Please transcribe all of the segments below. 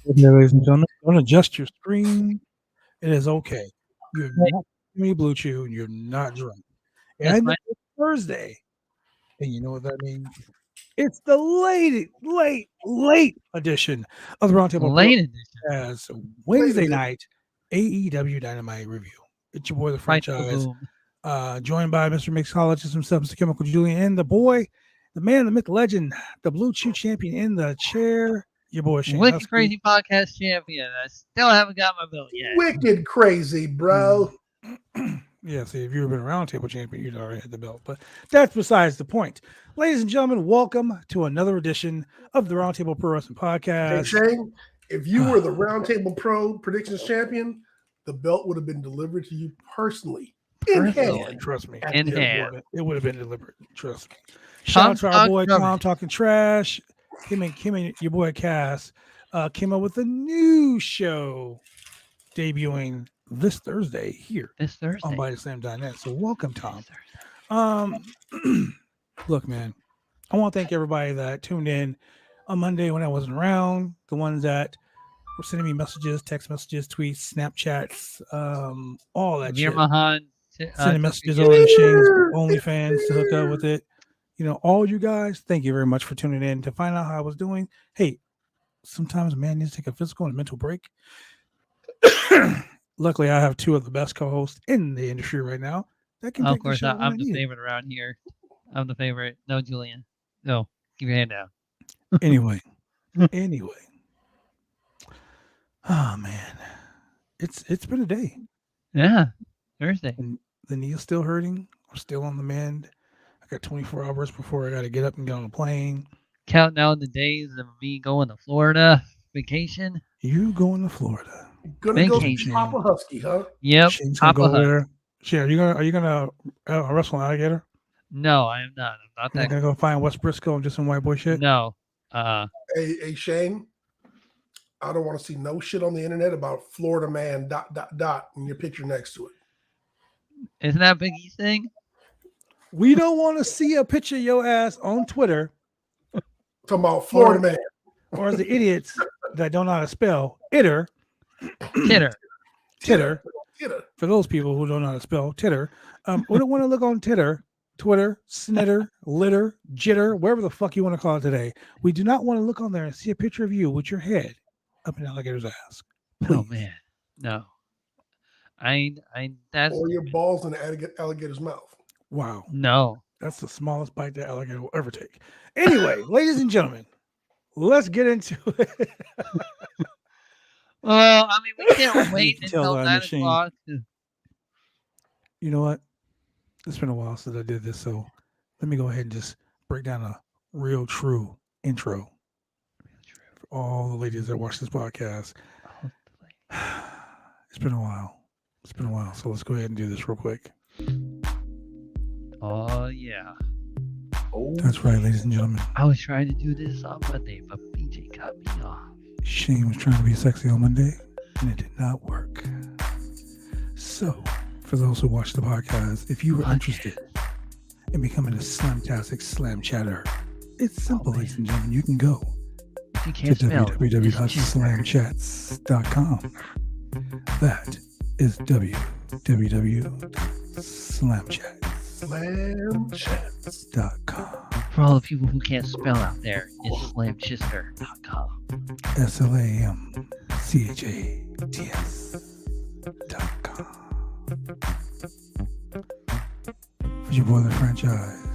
Okay, ladies and gentlemen, don't adjust your screen. It is okay. You're not me blue chew. You're not drunk. And That's I know fine. it's Thursday, and you know what that means. It's the late edition of the Roundtable Pro Late edition. as Wednesday edition. night AEW Dynamite review. It's your boy, the Right franchise, boom. joined by Mr. Mixologist himself, Mr. Chemical Julian, and the boy, the man, the myth, the legend, the blue chew champion in the chair. Your boy Shane Wicked Husky. Crazy Podcast champion. I still haven't got my belt yet. Wicked crazy, bro. Yeah, see, if you've been a roundtable champion, you'd already had the belt. But that's besides the point. Ladies and gentlemen, welcome to another edition of the Roundtable Pro Wrestling Hey, Podcast. Shane, if you were the Roundtable Pro Predictions champion, the belt would have been delivered to you personally. In Personally. hand. Trust me. At In the hand. airport. It would have been deliberate. Trust me. Shout out to our Talk boy rubbish. Tom talking trash. Him and your boy Cass came up with a new show debuting this Thursday here This Thursday. on BodySlam.net. So welcome, Tom. This Thursday. Look, man, I want to thank everybody that tuned in on Monday when I wasn't around, the ones that were sending me messages, text messages, tweets, Snapchats, all that Veer shit. Mahan. Sending messages over to Shane's OnlyFans to hook up with it. You know, all you guys, thank you very much for tuning in to find out how I was doing. Hey, sometimes a man needs to take a physical and mental break. Luckily, I have two of the best co-hosts in the industry right now that can Of take the course, show when I I'm the need it. favorite around here. I'm the favorite. No, Julian. No, keep your hand down. Anyway. Oh man. It's been a day. Yeah, Thursday. And the knee is still hurting. I'm still on the mend. I got 24 hours before I gotta get up and get on a plane. Counting down the days of me going to Florida vacation. You going to Florida. Gonna go Vacation. see Papa Husky, huh? Yep. Shane's gonna Papa go Hut. there. Shane, are you gonna wrestle an alligator? No, I am not. I'm not You're that. gonna go find West Briscoe and just some white boy shit? No. Hey, Shane, I don't want to see no shit on the internet about Florida man ... and your picture next to it. Isn't that Big E's thing? We don't want to see a picture of your ass on Twitter, Talking about Florida man. or as the idiots that don't know how to spell itter. Titter. Titter. Get it. For those people who don't know how to spell titter, we don't want to look on Twitter, snitter, litter, jitter, wherever the fuck you want to call it today. We do not want to look on there and see a picture of you with your head up an alligator's ass. Oh Please. man. No. I that's Or your balls in the alligator's mouth. Wow. no. That's the smallest bite that alligator will ever take. Anyway, ladies and gentlemen, let's get into it. Well, I mean, we can't wait can tell until that 9 machine. o'clock. You know what? It's been a while since I did this, so let me go ahead and just break down a real true intro for all the ladies that watch this podcast. It's been a while. So let's go ahead and do this real quick. Oh yeah. Oh, That's right, ladies and gentlemen. I was trying to do this on Monday, but BJ cut me off. Shane was trying to be sexy on Monday, and it did not work. So, for those who watch the podcast, if you were interested in becoming a slamtastic slam chatter, it's simple, ladies and gentlemen. You can go If you to can't spell, it's just- www.slamchats.com. That is www.slamchats.com. For all the people who can't spell out there, it's slamchister.com. SLAMCHATS.com. For your boy, the franchise,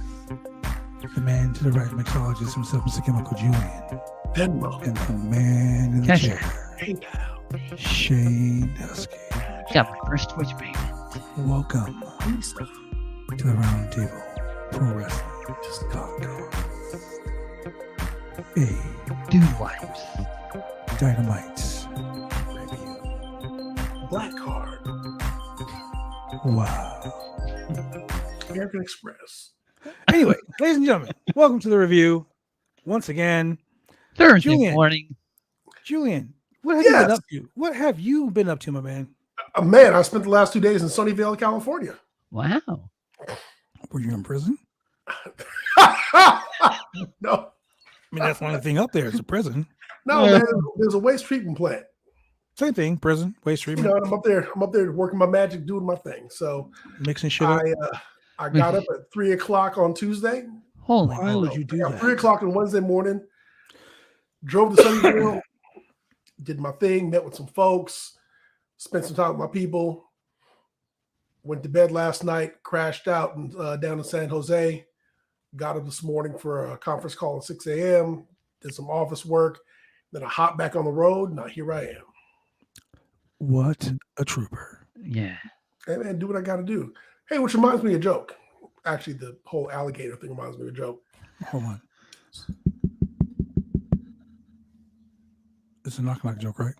the man to the right, mixologist himself, Mr. Chemical Julian, Venmo. and the man in the Cashier. chair, PayPal. Shane Husky. Got my first Twitch payment. Welcome Visa. to the Roundtable Pro Wrestling Podcast. A Dude wipes. Dynamite review. Black Card. Wow. American Express. Anyway, ladies and gentlemen, welcome to the review. Once again, Thursday Julian. morning. Julian, what have you Yes. been up to? What have you been up to, my man? Man, I spent the last 2 days in Sunnyvale, California. Wow. Were you in prison? No. I mean, that's one thing up there. It's a prison. No, man, there's a waste treatment plant. Same thing, prison, waste treatment. I'm up there working my magic, doing my thing. So mixing shit up. I got up at 3:00 on Tuesday. Holy Why would you do that? 3:00 on Wednesday morning. Drove to Sunnyvale, did my thing, met with some folks, spent some time with my people. Went to bed last night, crashed out and down in San Jose. Got up this morning for a conference call at 6 a.m. Did some office work. Then I hopped back on the road. Now here I am. What a trooper. Yeah. Hey, man, do what I got to do. Hey, which reminds me of a joke. Actually, the whole alligator thing reminds me of a joke. Hold on. It's a knock-knock joke, right?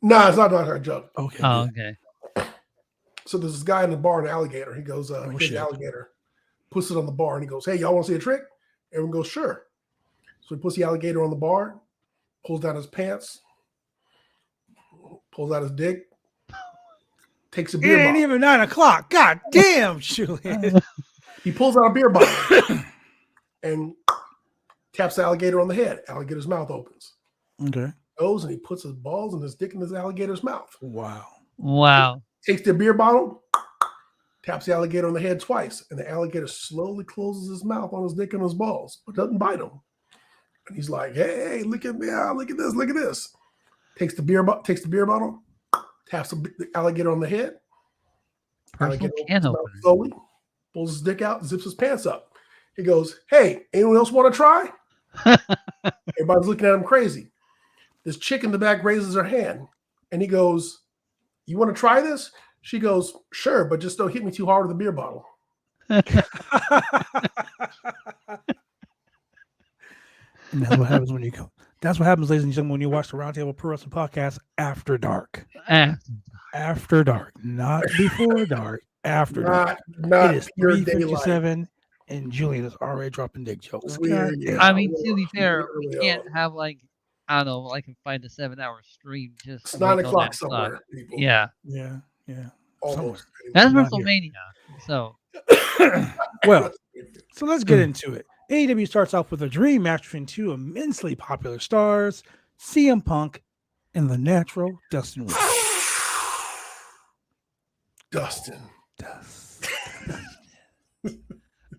No, it's not a joke. Okay. Oh, good. okay. So there's this guy in the bar, an alligator. He goes, he gets the alligator, puts it on the bar, and he goes, hey, y'all want to see a trick? Everyone goes, sure. So he puts the alligator on the bar, pulls down his pants, pulls out his dick, takes a beer It ain't bottle. even 9:00. God damn, Julian. He pulls out a beer bottle and taps the alligator on the head. Alligator's mouth opens. Okay. Goes and he puts his balls and his dick in his alligator's mouth. Wow. Takes the beer bottle, taps the alligator on the head twice, and the alligator slowly closes his mouth on his dick and his balls, but doesn't bite him. And he's like, "Hey, look at me! Look at this! Look at this!" Takes the beer bottle, taps the alligator on the head. Personal Alligator can opens his mouth opener. slowly, pulls his dick out, zips his pants up. He goes, "Hey, anyone else want to try?" Everybody's looking at him crazy. This chick in the back raises her hand, and he goes, "You want to try this?" She goes, "Sure, but just don't hit me too hard with the beer bottle." And that's what happens when you go. That's what happens, ladies and gentlemen, when you watch the Roundtable Pro Wrestling Podcast after dark. After dark, not before dark. After dark. Not It is pure daylight. 3:57, and Julian is already dropping dick jokes. Weird, yeah. I mean, to be We fair, we literally can't are. have like, I don't know, like a 5 to 7 hour stream just. It's to 9 wait on o'clock that somewhere. clock. People. Yeah, Yeah. Almost. that's Not here. WrestleMania. So Well, so let's get into it. AEW starts off with a dream match between two immensely popular stars, CM Punk and the Natural Dustin Rhodes. Dustin.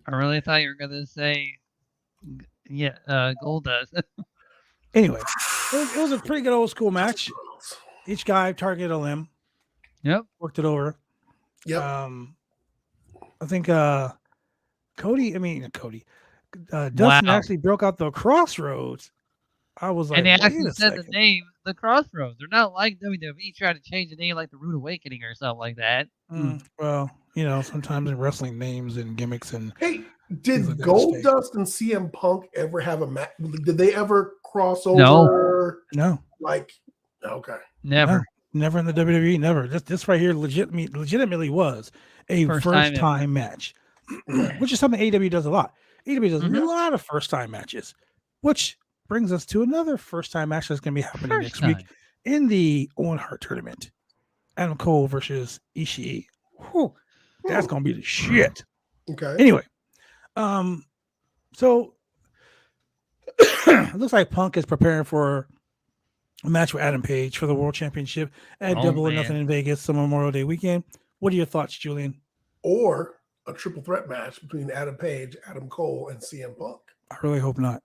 I really thought you were gonna say, Goldust. Anyway, it was a pretty good old school match. Each guy targeted a limb, Yep. worked it over. Yep. I think Dustin actually broke out the Crossroads. I was like, And they wait actually a said second. the name, the Crossroads. They're not like WWE trying to change the name like the Rude Awakening or something like that. Well, sometimes in wrestling, names and gimmicks and Hey, did like that Goldust and CM Punk ever have a match? Did they ever cross over? no, Like, okay. Never. never in the WWE, never. This right here legitimately was a first time match, which is something AEW does a lot. AEW does a lot of first time matches, which brings us to another first time match that's going to be happening next week in the Owen Hart tournament. Adam Cole versus Ishii. Whew, that's going to be the shit. Okay. Anyway, so it looks like Punk is preparing for a match with Adam Page for the World Championship at Double or Nothing in Vegas, some Memorial Day weekend. What are your thoughts, Julian? Or a triple threat match between Adam Page, Adam Cole, and CM Punk. I really hope not.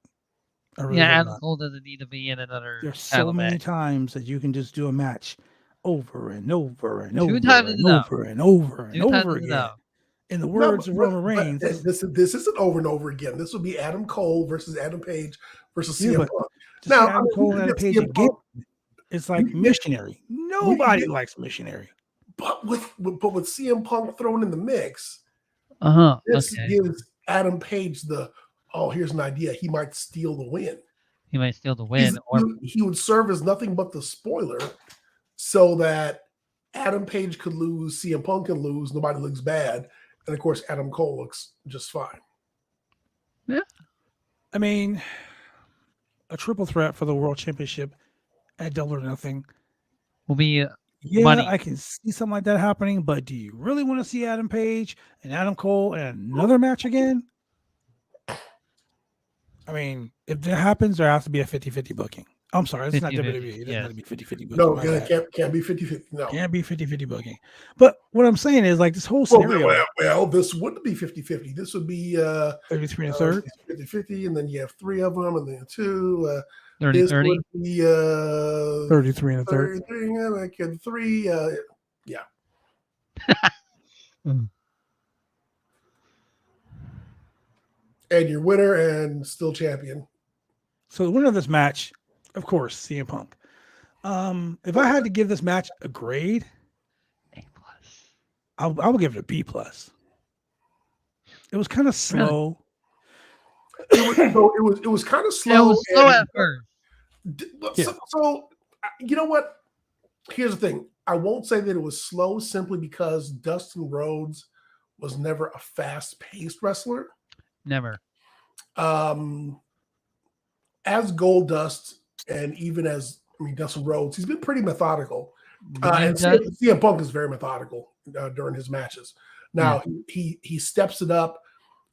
Adam Cole doesn't need to be in another. There's so many times that you can just do a match over and over and over and over and over and over again. In the words of Roman Reigns, this isn't over and over again. This will be Adam Cole versus Adam Page versus CM Punk. Now, Adam Cole and Adam Page again, it's like missionary. Nobody likes missionary. But with CM Punk thrown in the mix, this gives Adam Page here's an idea. He might steal the win. He might steal the win. He would serve as nothing but the spoiler so that Adam Page could lose, CM Punk can lose, nobody looks bad. And of course, Adam Cole looks just fine. Yeah. I mean, a triple threat for the World Championship at Double or Nothing will be money. I can see something like that happening, but do you really want to see Adam Page and Adam Cole in another match again? I mean, if that happens, there has to be a 50-50 booking. I'm sorry, it's not 50-50, WWE. It doesn't have to be 50-50 booking. No, My it bad. can't be 50-50. No. Can't be 50-50 booking. But what I'm saying is, like, this whole scenario. Well, this wouldn't be 50-50. This would be 33 and a third. 50-50, and then you have 3 of them, and then 2. 30-30. This would be 33 and a third. 33, yeah, like 3. Yeah. And your winner and still champion. So the winner of this match, of course, CM Punk. If I had to give this match a grade, A+. I would give it a B+. It was kind of slow. It was kind of slow. It was slow at first. So you know what? Here's the thing. I won't say that it was slow simply because Dustin Rhodes was never a fast-paced wrestler. Never. As Goldust and even as Dustin Rhodes, he's been pretty methodical. And CM Punk is very methodical during his matches. Now he steps it up,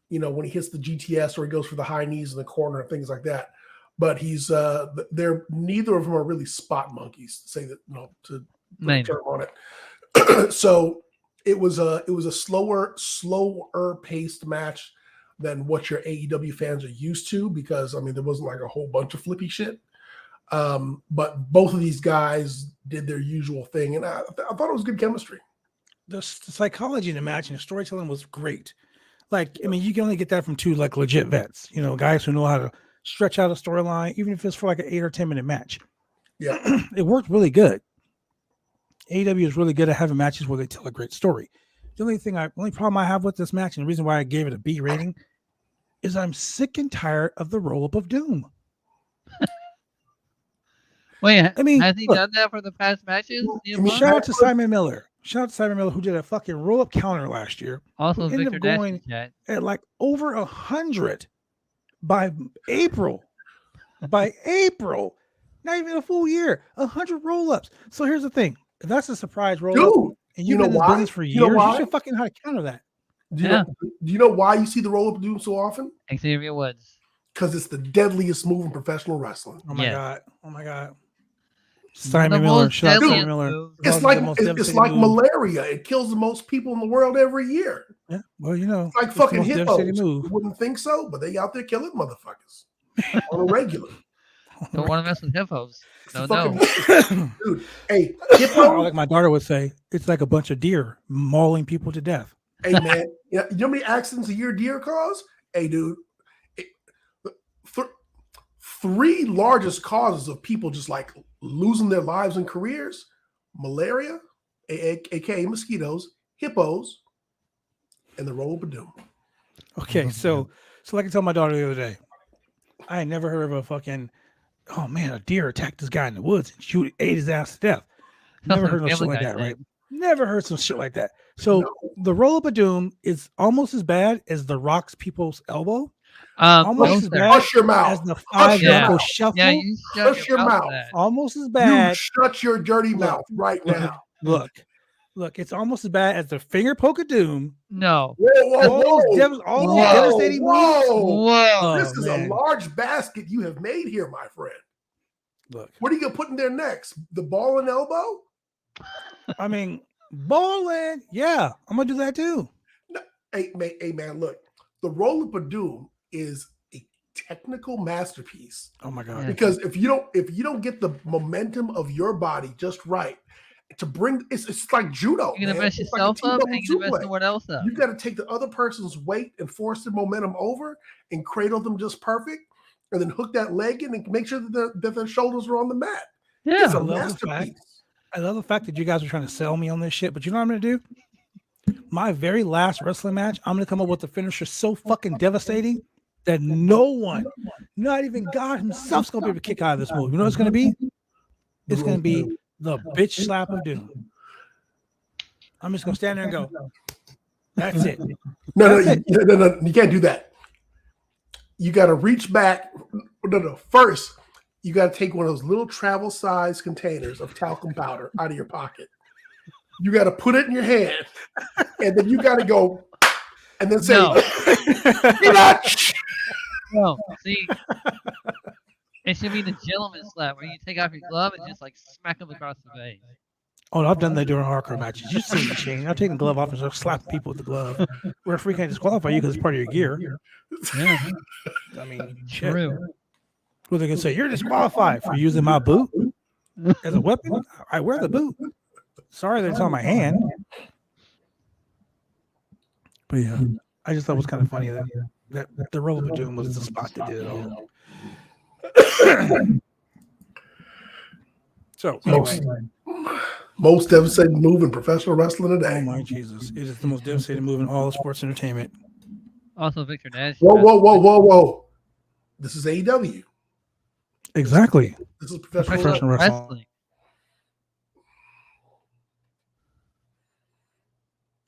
when he hits the GTS or he goes for the high knees in the corner and things like that. But he's neither of them are really spot monkeys, to say that, to put a term on it. So it was a slower paced match than what your AEW fans are used to, because there wasn't like a whole bunch of flippy shit. But both of these guys did their usual thing, and I thought it was good chemistry. The psychology in the match and the storytelling was great. Like, you can only get that from two like legit vets, guys who know how to stretch out a storyline, even if it's for like an 8 or 10 minute match. Yeah, it worked really good. AEW is really good at having matches where they tell a great story. The only problem I have with this match, and the reason why I gave it a B rating, is I'm sick and tired of the roll up of doom. Wait, has he done that for the past matches? Shout out to Simon Miller. Who did a fucking roll up counter last year. Also, ended up going at like over 100 by April. Not even a full year. 100 roll ups. So here's the thing: if that's a surprise roll up, and you've been in this business for years, you should fucking know how to counter that. Do you know why you see the roll up of doom so often? Xavier Woods. Because it's the deadliest move in professional wrestling. Oh my god. Simon Miller. It's like malaria. It kills the most people in the world every year. Yeah. Well, it's like fucking hippos. You wouldn't think so, but they out there killing motherfuckers on a regular. Don't want to mess with hippos. No. Dude, hey, hippo. Like my daughter would say, it's like a bunch of deer mauling people to death. Hey man, you know how many accidents a year deer cause? Hey dude, 3 largest causes of people just like losing their lives and careers: malaria, aka mosquitoes, hippos, and the roll of doom. Okay, so like I told my daughter the other day, I had never heard of a fucking, a deer attacked this guy in the woods and ate his ass to death. Never heard of shit like that, right? Never heard some shit like that. So the roll up of doom is almost as bad as the Rock's people's elbow. Almost as bad hush your mouth. As the 5 knuckle shuffle. Yeah, you hush your mouth. Almost as bad. You shut your dirty mouth right now. Look, it's almost as bad as the finger poke of doom. No. Whoa. Devastating moves. Whoa. This is a large basket you have made here, my friend. Look. What are you going to put in there next? The ball and elbow? Balling. Yeah, I'm going to do that too. No. Hey, man, look. The roll up of doom is a technical masterpiece. Oh my god! Because if you don't get the momentum of your body just right to bring, it's like judo. You're gonna mess yourself up, and you're gonna mess someone else up. You got to take the other person's weight and force the momentum over and cradle them just perfect, and then hook that leg in and make sure that their shoulders are on the mat. Yeah, it's a masterpiece. I love the fact that you guys are trying to sell me on this shit, but you know what I'm gonna do? My very last wrestling match, I'm going to come up with a finisher so fucking devastating that no one, not even God himself, is going to be able to kick out of this move. You know what it's going to be? It's going to be the bitch slap of doom. I'm just going to stand there and go, that's it. No, you can't do that. You got to reach back. No. First, you got to take one of those little travel size containers of talcum powder out of your pocket. You got to put it in your hand, and then you got to go, and then say, No, see, It should be the gentleman slap where you take off your glove and just like smack him across the face. Oh, I've done that during hardcore matches. You see me, Shane. I'll take the glove off and start slapping people with the glove. Referee can't disqualify you because it's part of your gear. Yeah, I mean, shit. true. Well, they can say you're disqualified for using my boot as a weapon. I wear the boot. Sorry that it's on my hand. But yeah, I just thought it was kind of funny that the roll of doom was the spot that did it all. So anyway, most devastating move in professional wrestling today. oh my Jesus, it is the most devastating move in all of sports entertainment. Also, Victor Nash. Whoa. This is AEW. Exactly. This is professional Professional wrestling. wrestling.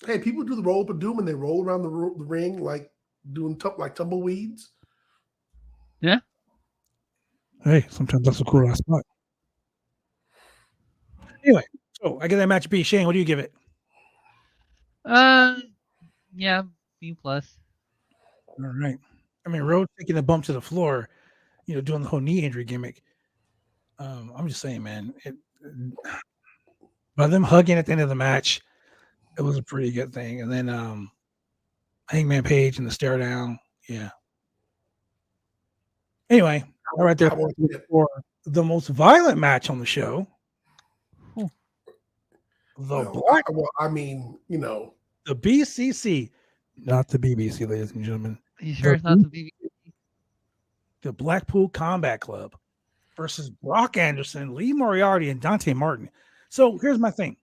Hey, people do the roll up of doom and they roll around the ring like doing tumbleweeds. Yeah. Hey, sometimes that's a cool ass spot. Anyway, so I get that match B. Shane, what do you give it? Yeah, B plus. All right. I mean, Rhodes taking a bump to the floor, doing the whole knee injury gimmick. I'm just saying, man. By them hugging at the end of the match, it was a pretty good thing. And then Hangman Page and the stare down. Yeah. Anyway, all right there for the most violent match on the show. The BCC, not the BBC, ladies and gentlemen. Are you sure it's not the BBC? The Blackpool Combat Club versus Brock Anderson, Lee Moriarty, and Dante Martin. So here's my thing.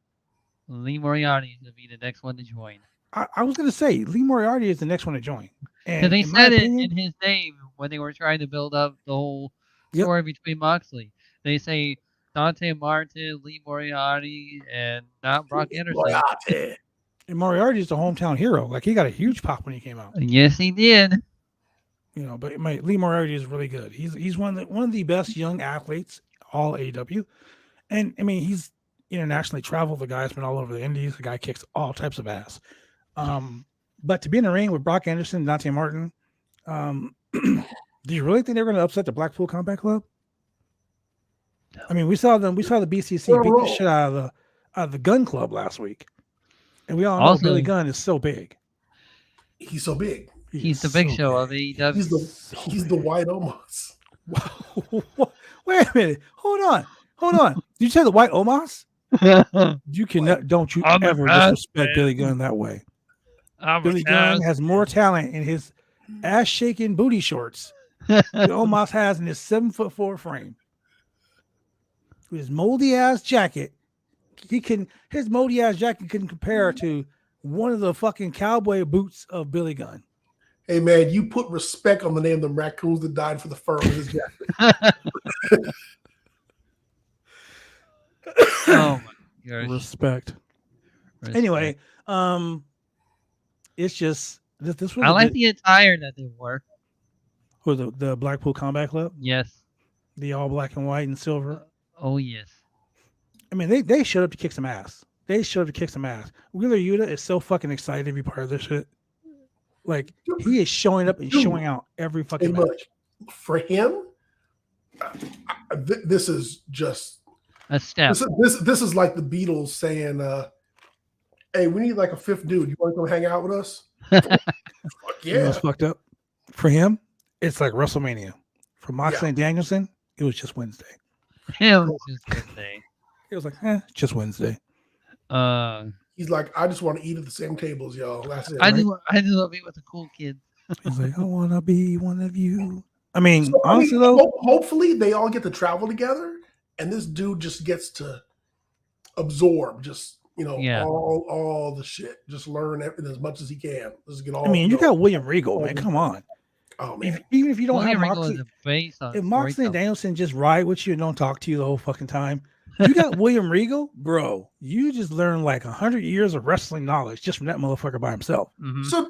Lee Moriarty is going to be the next one to join. I was going to say Lee Moriarty is the next one to join. And they said it in his name when they were trying to build up the whole story between Moxley. They say Dante Martin, Lee Moriarty, and not Brock Anderson. And Moriarty is the hometown hero. Like, he got a huge pop when he came out. Yes, he did. But Lee Moriarty is really good. He's one of the best young athletes, all AEW. And, I mean, he's internationally traveled. The guy's been all over the Indies. The guy kicks all types of ass. But to be in the ring with Brock Anderson and Dante Martin, do you really think they're going to upset the Blackpool Combat Club? No. I mean, we saw the BCC beat the shit out of the Gun Club last week. And we all know Billy Gunn is so big. He's so big. He's the big show of AEW. He's the White Omos. Wait a minute. Hold on. Did you say the White Omos? You cannot. Don't you ever disrespect Billy Gunn that way. Billy Gunn has more talent in his ass-shaking booty shorts than Omos has in his 7'4" frame. With his moldy ass jacket, his moldy ass jacket couldn't compare to one of the fucking cowboy boots of Billy Gunn. Hey man, you put respect on the name of the raccoons that died for the fur of his jacket. Oh my gosh. Respect. Anyway, it's just this was. I like the attire that they wore. Who, the Blackpool Combat Club? Yes. The all black and white and silver. Oh yes. I mean, they showed up to kick some ass. Wheeler Yuta is so fucking excited to be part of this shit. Like, he is showing up and showing out every fucking match. For him, this is just a step. This is like the Beatles saying, "Hey, we need like a fifth dude. You want to come hang out with us?" Fuck yeah. You know what's fucked up? For him, it's like WrestleMania. For Moxley and Danielson, it was just Wednesday. Him just Wednesday. It was like, just Wednesday. He's like, I just want to eat at the same tables, y'all. That's it. I do want to be with the cool kids. He's like, I want to be one of you. I mean, honestly, though, hopefully they all get to travel together, and this dude just gets to absorb, all the shit. Just learn as much as he can. Just get all. I mean, you got William Regal, man. Come on. Oh man. Even if you don't William have Moxley, if Moxley and Danielson just ride with you and don't talk to you the whole fucking time, you got William Regal, bro. You just learned like 100 years of wrestling knowledge just from that motherfucker by himself. Mm-hmm. So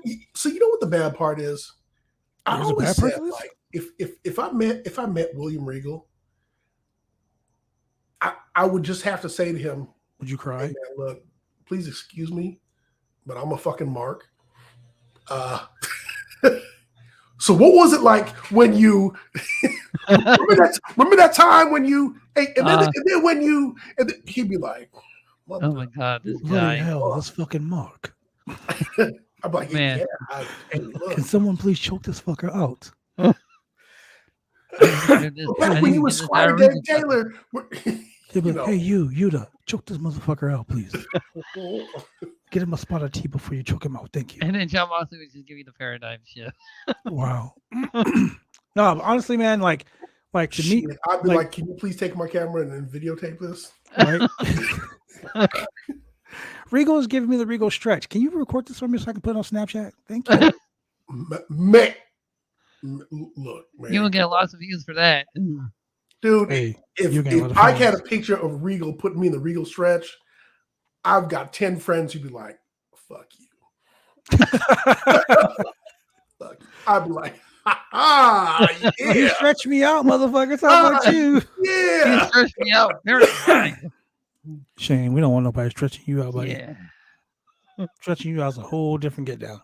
you know what the bad part is? I always said, like, if I met William Regal, I would just have to say to him, would you cry? Hey man, look, please excuse me, but I'm a fucking mark. So what was it like when you remember that time when you and then when you and then he'd be like, oh my God, this Bloody guy. hell, that's fucking Mark. I'm like, Man. yeah. Hey, look. Can someone please choke this fucker out? Back when you were Squire Dave Taylor, He'd be like, hey, Yuta, choke this motherfucker out, please. Get him a spot of tea before you choke him out. Thank you. And then John Moxley would just give you the paradigm shift. Wow. No, honestly, man, like to me, I'd be like, can you please take my camera and then videotape this? Right? Regal is giving me the Regal stretch. Can you record this for me so I can put it on Snapchat? Thank you. Man. Look, man. You will get lots of views for that. Dude, Hey, if I had a picture of Regal putting me in the Regal stretch, I've got 10 friends who'd be like, fuck you. Fuck you. I'd be like, yeah. You stretch me out, motherfuckers. How about you? Yeah. You stretch me out. Very funny. Shane, we don't want nobody stretching you out, buddy. Yeah. Stretching you out is a whole different get down.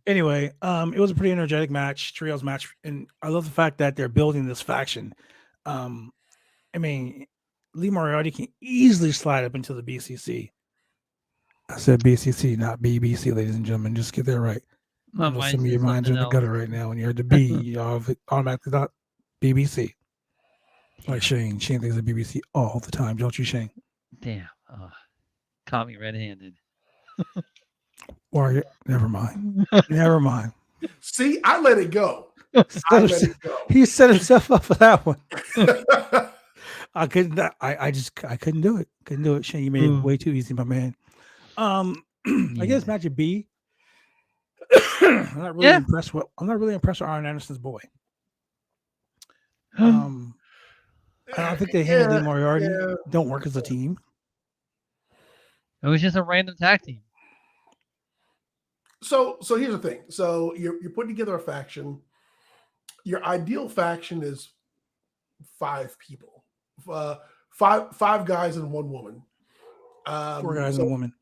Anyway, it was a pretty energetic match, trios match, and I love the fact that they're building this faction. I mean, Lee Moriarty can easily slide up into the BCC. I said BCC, not BBC, ladies and gentlemen. Just get that right. Some of your minds are in the gutter right now. When you heard the B, you automatically thought BBC. Like Shane thinks of BBC all the time, don't you, Shane? Damn. Caught me red-handed. Or never mind. Never mind. See, I let it go. He set himself up for that one. I couldn't. I couldn't do it. Couldn't do it. Shane, you made it way too easy, my man. I guess match at B. I'm not really impressed with Arn Anderson's boy. I don't think they handled Lee Moriarty. Don't work as a team. It was just a random tag team. So here's the thing. So you're putting together a faction. Your ideal faction is 5 people, 5 guys and 1 woman. 4 guys and a woman.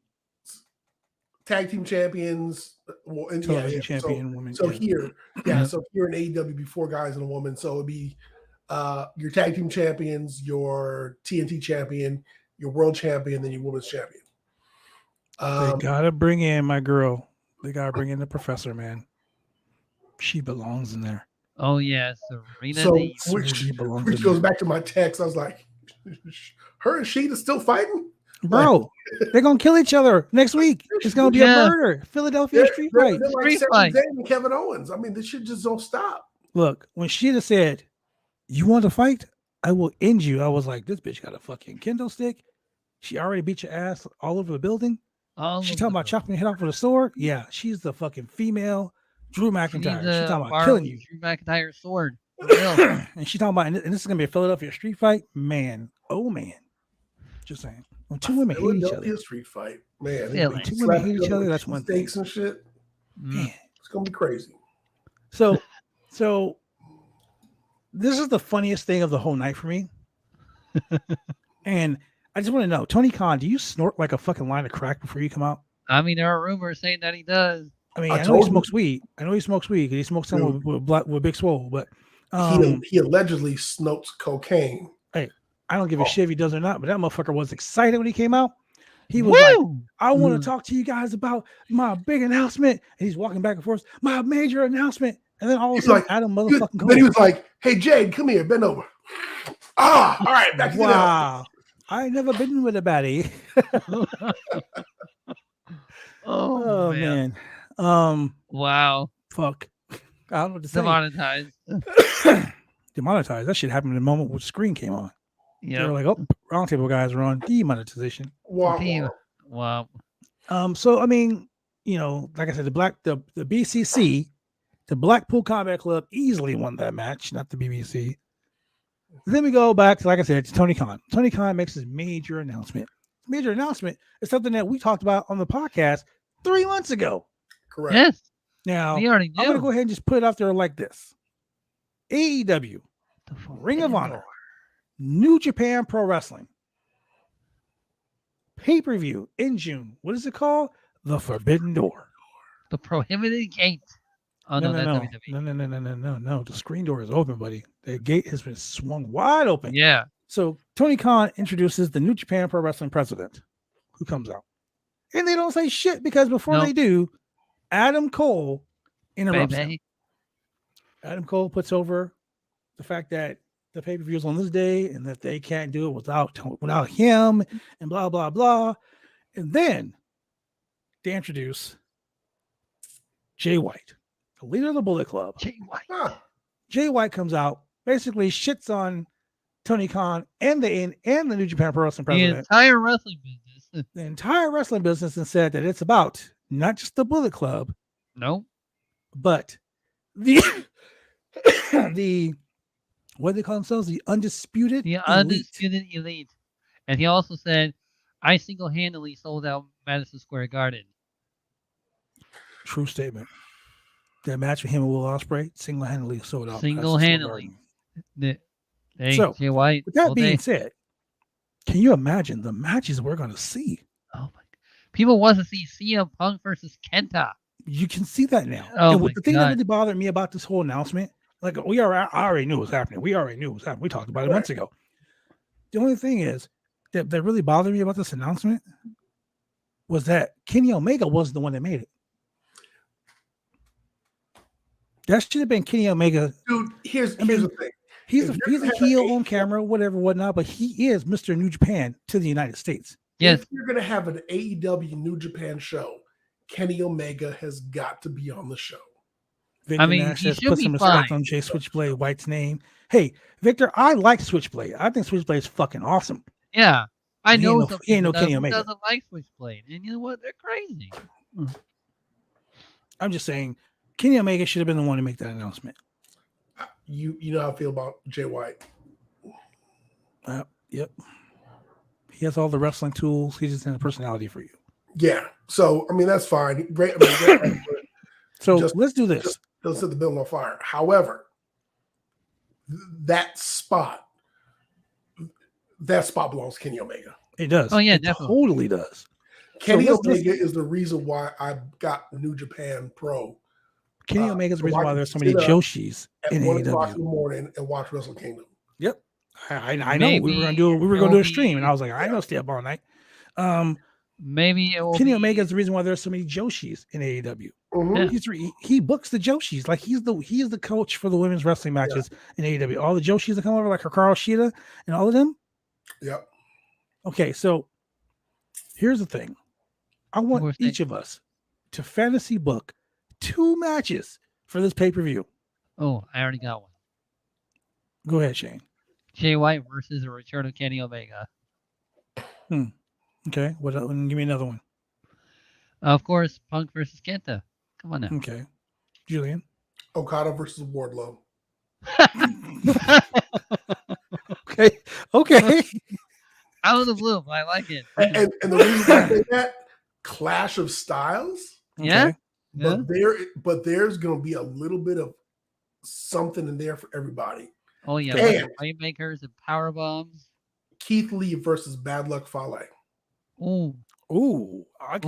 Tag team champions, champion woman. So here in AEW, be 4 guys and a woman. So it'd be your tag team champions, your TNT champion, your world champion, then your women's champion. They gotta bring in my girl. They gotta bring in the professor, man. She belongs in there. Oh yes, Serena. So which goes back to my text. I was like, her and Sheeta still fighting? Bro, they're gonna kill each other next week. It's gonna be a murder. Philadelphia street fight. They're like Sami Zayn and Kevin Owens. I mean, this shit just don't stop. Look, when Sheeta said, "You want to fight? I will end you," I was like, "This bitch got a fucking kendo stick. She already beat your ass all over the building. She talking about chopping your head off with a sword. Yeah, she's the fucking female Drew McIntyre. She's talking about killing you. Drew McIntyre's sword. And she talking about, and this is gonna be a Philadelphia street fight, man. Oh man, just saying. When 2 women hate each other, street fight, man. When 2 women hate each other, that's one thing. And shit. Man, it's gonna be crazy. So this is the funniest thing of the whole night for me. And I just want to know, Tony Khan, do you snort like a fucking line of crack before you come out? I mean, there are rumors saying that he does. I mean, I know he smokes weed. Because he smokes some with Big Swole, but he allegedly snokes cocaine. Hey, I don't give a shit if he does or not, but that motherfucker was excited when he came out. He was like, I want to talk to you guys about my big announcement. And he's walking back and forth, my major announcement. And then all of a sudden, Adam motherfucking Cole. Then he was like, hey, Jade, come here, bend over. All right, back to the wow. I ain't never been with a baddie. Oh man. Wow. Fuck. I don't know what to say. Demonetized. Demonetized. That shit happened in the moment when the screen came on. Yeah. They were like, oh, Roundtable guys are on demonetization. Wow. So I mean, you know, like I said, the BCC, the Blackpool Combat Club easily won that match, not the BBC. Then we go back to, like I said, to Tony Khan. Tony Khan makes his major announcement. Major announcement is something that we talked about on the podcast 3 months ago. Correct. Yes. Now, we already knew. I'm going to go ahead and just put it out there like this. AEW, Ring of Honor, New Japan Pro Wrestling, pay-per-view in June. What is it called? The Forbidden Door. The prohibited gate. Oh no, that's WWE. No. The screen door is open, buddy. The gate has been swung wide open. Yeah. So Tony Khan introduces the New Japan Pro Wrestling president, who comes out, and they don't say shit because before they do, Adam Cole interrupts him. Adam Cole puts over the fact that the pay-per-view is on this day and that they can't do it without him and blah blah blah, and then they introduce Jay White, the leader of the Bullet Club. Jay White comes out, basically shits on Tony Khan and the New Japan Pro Wrestling president. The entire wrestling business. The entire wrestling business, and said that it's about not just the Bullet Club. No. But the what do they call themselves? The undisputed elite. And he also said, I single-handedly sold out Madison Square Garden. True statement. That match with him and Will Ospreay single-handedly sold out. Single-handedly. So, Jay White, with that being said, can you imagine the matches we're going to see? Oh my God. People want to see CM Punk versus Kenta. You can see that now. Oh, and the thing that really bothered me about this whole announcement, like I already knew it was happening. We talked about it months ago. The only thing is that really bothered me about this announcement was that Kenny Omega wasn't the one that made it. That should have been Kenny Omega. Dude, here's the thing. He's a heel on camera, whatever, whatnot, but he is Mr. New Japan to the United States. Yes. If you're going to have an AEW New Japan show, Kenny Omega has got to be on the show. Victor Nash has put some respect on Jay Switchblade White's name. Hey, Victor, I like Switchblade. I think Switchblade is fucking awesome. Yeah. I know he ain't no Kenny Omega. Doesn't like Switchblade. And you know what? They're crazy. I'm just saying, Kenny Omega should have been the one to make that announcement. You know how I feel about Jay White. Yep. He has all the wrestling tools. He just has a personality for you. Yeah. So, I mean, that's fine. Great. So let's do this. Just don't set the building on fire. However, that spot belongs to Kenny Omega. It does. Oh, yeah, it definitely. Totally does. Kenny Omega is the reason why I got New Japan Pro. Kenny Omega is the reason why there's so many Joshis in AEW. 1 o'clock in the morning and watch Wrestle Kingdom. Yep. I know we were gonna do a stream, and I was like, I ain't gonna stay up all night. Maybe it will Kenny Omega is the reason why there's so many Joshis in AEW. Mm-hmm. He books the Joshis, like he is the coach for the women's wrestling matches in AEW. All the Joshis that come over, like Hikaru Shida and all of them. Yep. Okay, so here's the thing. I want each of us to fantasy book 2 matches for this pay-per-view. Oh, I already got one. Go ahead, Shane. Jay White versus the return of Kenny Omega. Okay. What? Give me another one. Of course, Punk versus Kenta. Come on now. Okay. Julian. Okada versus Wardlow. Okay. Out of the blue, but I like it. And the reason I say that, clash of styles. Yeah. But there's going to be a little bit of something in there for everybody. Oh yeah, like playmakers and power bombs. Keith Lee versus Bad Luck Fale. Ooh, I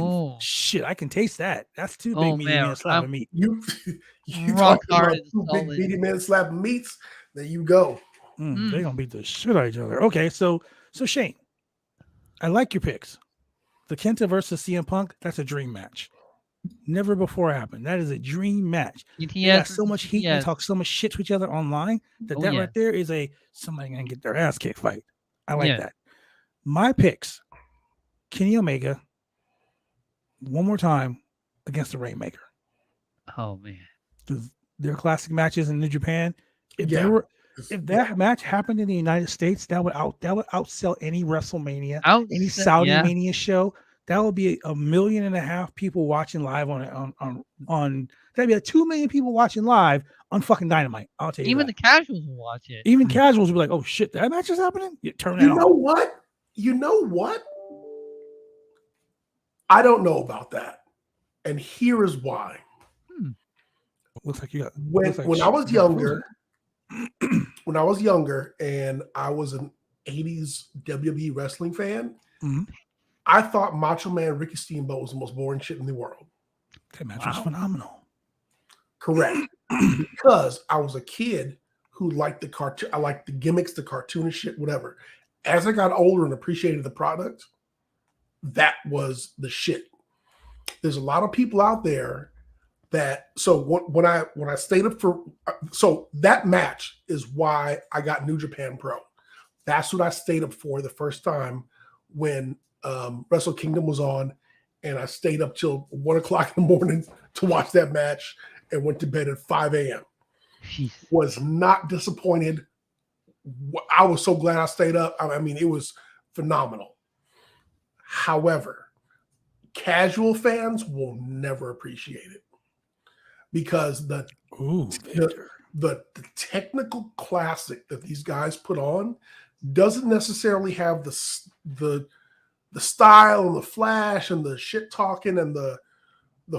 can taste that. That's 2 big meaty men slapping meat. You rock hard about 2 big meaty men slapping meats. There you go. They're gonna beat the shit out of each other. Okay, so Shane, I like your picks. The Kenta versus CM Punk, that's a dream match. Never before happened. That is a dream match. They got so much heat and talk so much shit to each other online that right there is somebody gonna get their ass kicked fight. I like that. My picks: Kenny Omega one more time against the Rainmaker. Oh man, their classic matches in New Japan. If that match happened in the United States, that would outsell any WrestleMania, any Saudi Mania show. That would be 1.5 million people watching live on. That'd be 2 million people watching live on fucking Dynamite. I'll tell you. Even the casuals will watch it. Even casuals will be like, "Oh shit, that match is happening." Turn that on. You know what? I don't know about that, and here is why. Looks like you got. When I was younger, when I was younger, and I was an '80s WWE wrestling fan. I thought Macho Man Ricky Steamboat was the most boring shit in the world. That match was phenomenal. Correct. Because I was a kid who liked the cartoon. I liked the gimmicks, the cartoonish shit, whatever. As I got older and appreciated the product, that was the shit. There's a lot of people out there that, so when I stayed up for, so that match is why I got New Japan Pro. That's what I stayed up for the first time when Wrestle Kingdom was on, and I stayed up till 1 o'clock in the morning to watch that match and went to bed at 5 a.m. Was not disappointed. I was so glad I stayed up. I mean, it was phenomenal. However, casual fans will never appreciate it because the technical classic that these guys put on doesn't necessarily have the style and the flash and the shit talking and the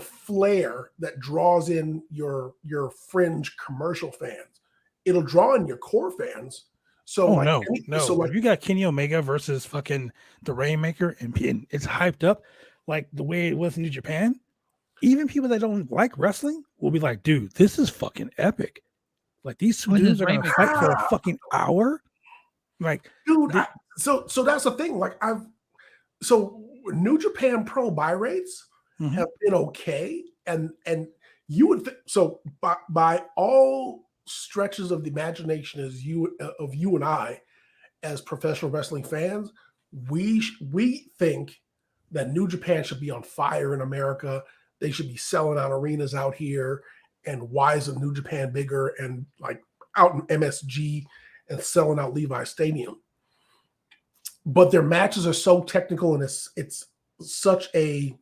flair that draws in your fringe commercial fans. It'll draw in your core fans. So no. So if you got Kenny Omega versus fucking the Rainmaker and it's hyped up like the way it was in New Japan, even people that don't like wrestling will be like, dude, this is fucking epic. Like these two dudes are gonna fight for a fucking hour. Like, dude, so that's the thing. Like so New Japan Pro buy rates have been okay, and you would so by all stretches of the imagination as you and I as professional wrestling fans, we think that New Japan should be on fire in America. They should be selling out arenas out here. And why isn't New Japan bigger and like out in MSG and selling out Levi Stadium? But their matches are so technical and it's such a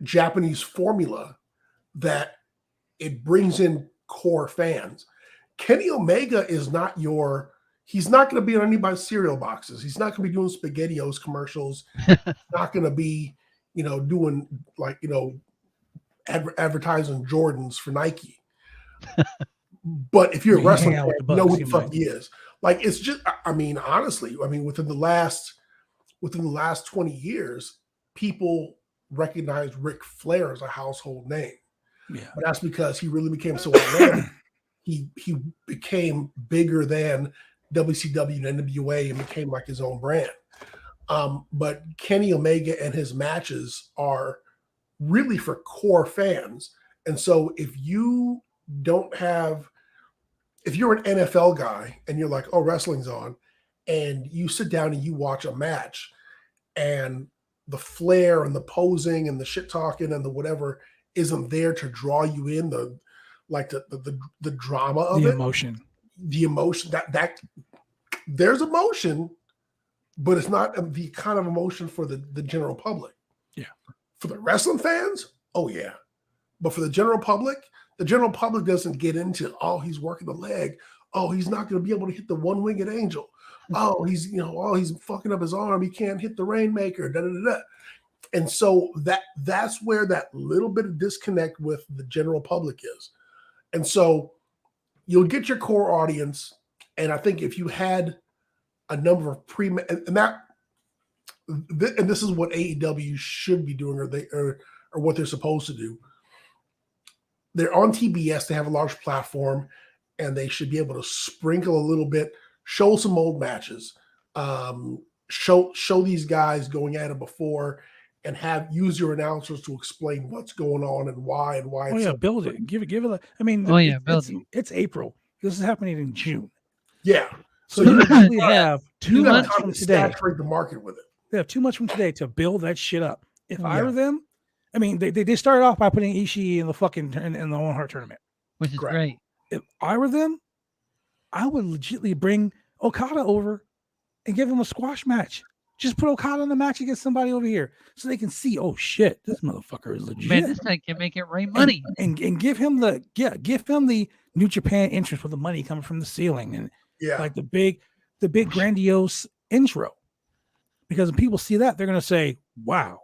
Japanese formula that it brings in core fans. Kenny Omega is not he's not going to be on anybody's cereal boxes. He's not going to be doing SpaghettiOs commercials. Not going to be, doing like, advertising Jordans for Nike. But if you're a wrestling fan, you know who the fuck he is. Like, it's just, I mean, honestly, within the last 20 years, people recognize Ric Flair as a household name. Yeah. But that's because he really became so well. He became bigger than WCW and NWA and became like his own brand. But Kenny Omega and his matches are really for core fans. And so if you're an NFL guy and you're like, oh, wrestling's on, and you sit down and you watch a match and the flair and the posing and the shit talking and the whatever isn't there to draw you in, the drama of the emotion that there's emotion, but it's not the kind of emotion for the general public. Yeah. For the wrestling fans, oh yeah. But for the general public doesn't get into, oh, he's working the leg. Oh, he's not going to be able to hit the one-winged angel. Oh, he's fucking up his arm. He can't hit the Rainmaker. Da, da, da, da. And so that's where that little bit of disconnect with the general public is. And so you'll get your core audience. And I think if you had a number of and this is what AEW should be doing, or what they're supposed to do. They're on TBS. They have a large platform, and they should be able to sprinkle a little bit, show some old matches, show these guys going at it before, and use your announcers to explain what's going on and why. Oh yeah, build it. Give it. I mean, it's April. This is happening in June. Yeah. So you actually have 2 months from today. Saturate the market with it. They have 2 months from today to build that shit up. If I were them, I mean, they started off by putting Ishii in the fucking in the Owen Hart tournament, which is great. If I were them, I would legitimately bring Okada over and give him a squash match. Just put Okada in the match against somebody over here so they can see, oh shit, this motherfucker is legit. Man, this guy can make it rain money. And give him the New Japan entrance with the money coming from the ceiling and like the big grandiose intro. Because when people see that, they're gonna say, wow.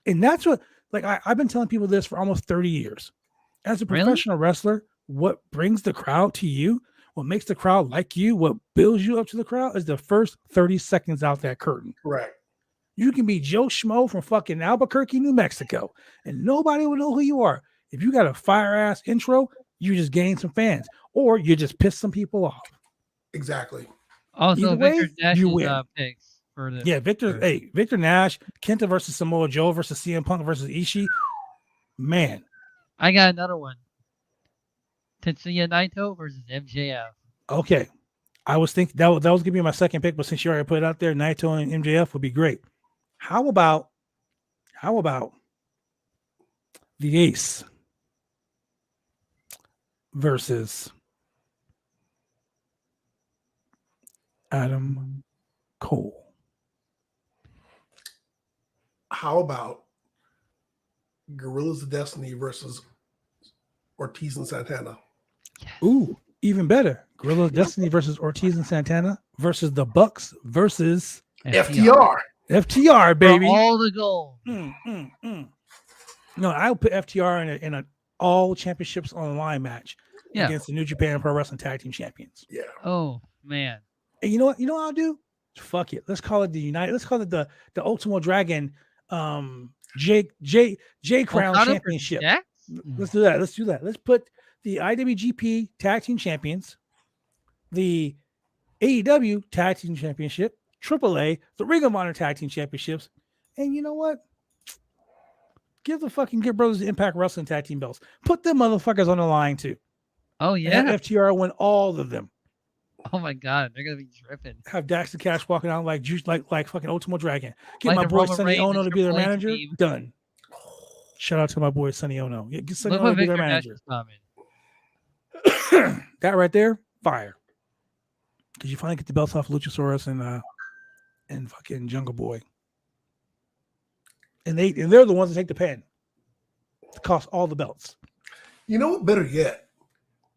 And that's what, like, I've been telling people this for almost 30 years. As a professional wrestler, what brings the crowd to you, what makes the crowd like you, what builds you up to the crowd is the first 30 seconds out that curtain. Right. You can be Joe Schmo from fucking Albuquerque, New Mexico, and nobody will know who you are. If you got a fire ass intro, you just gain some fans, or you just piss some people off. Exactly. Also, Either Victor way, Nash's you win. picks for the Victor Nash, Kenta versus Samoa Joe versus CM Punk versus Ishii. Man, I got another one. Tetsuya Naito versus MJF. okay. I was thinking that was gonna be my second pick, but since you already put it out there, Naito and MJF would be great. How about the Ace versus Adam Cole? How about Gorillas of Destiny versus Ortiz and Santana? Ooh, even better. Guerrilla Destiny versus Ortiz and Santana versus the Bucks versus FTR. FTR, baby. For all the gold. No, I would put FTR in an all championships on the line match against the New Japan Pro Wrestling Tag Team Champions. Yeah. Oh man. And you know what? You know what I'll do? Fuck it. Let's call it the United. Let's call it the Ultimo Dragon J Crown Championship. Let's do that. Let's put the IWGP Tag Team Champions, the AEW Tag Team Championship, AAA, the Ring of Honor Tag Team Championships, and you know what? Give the fucking Good Brothers the Impact Wrestling Tag Team belts. Put them motherfuckers on the line too. Oh yeah. And have FTR win all of them. Oh my god, they're gonna be dripping. Have Dax and Cash walking out like fucking Ultimo Dragon. Get Like my the boy Roman Sonny Reigns Ono and to be their Triple H manager. team. Done. Shout out to my boy Sonny Ono. Yeah, get Sonny Look Ono what to be their Victor Nash manager. is coming. That right there, fire. Because you finally get the belts off Luchasaurus and fucking Jungle Boy. And they're the ones that take the pen. It costs all the belts. You know what? Better yet.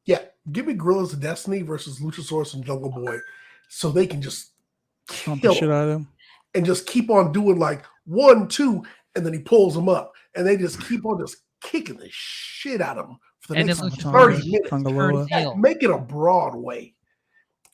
Yeah, give me Gorillas of Destiny versus Luchasaurus and Jungle Boy so they can just Stomp the shit out of them. And just keep on doing like 1, 2, and then he pulls them up. And they just keep on just kicking the shit out of them for the next 30 minutes. Yeah, make it a Broadway.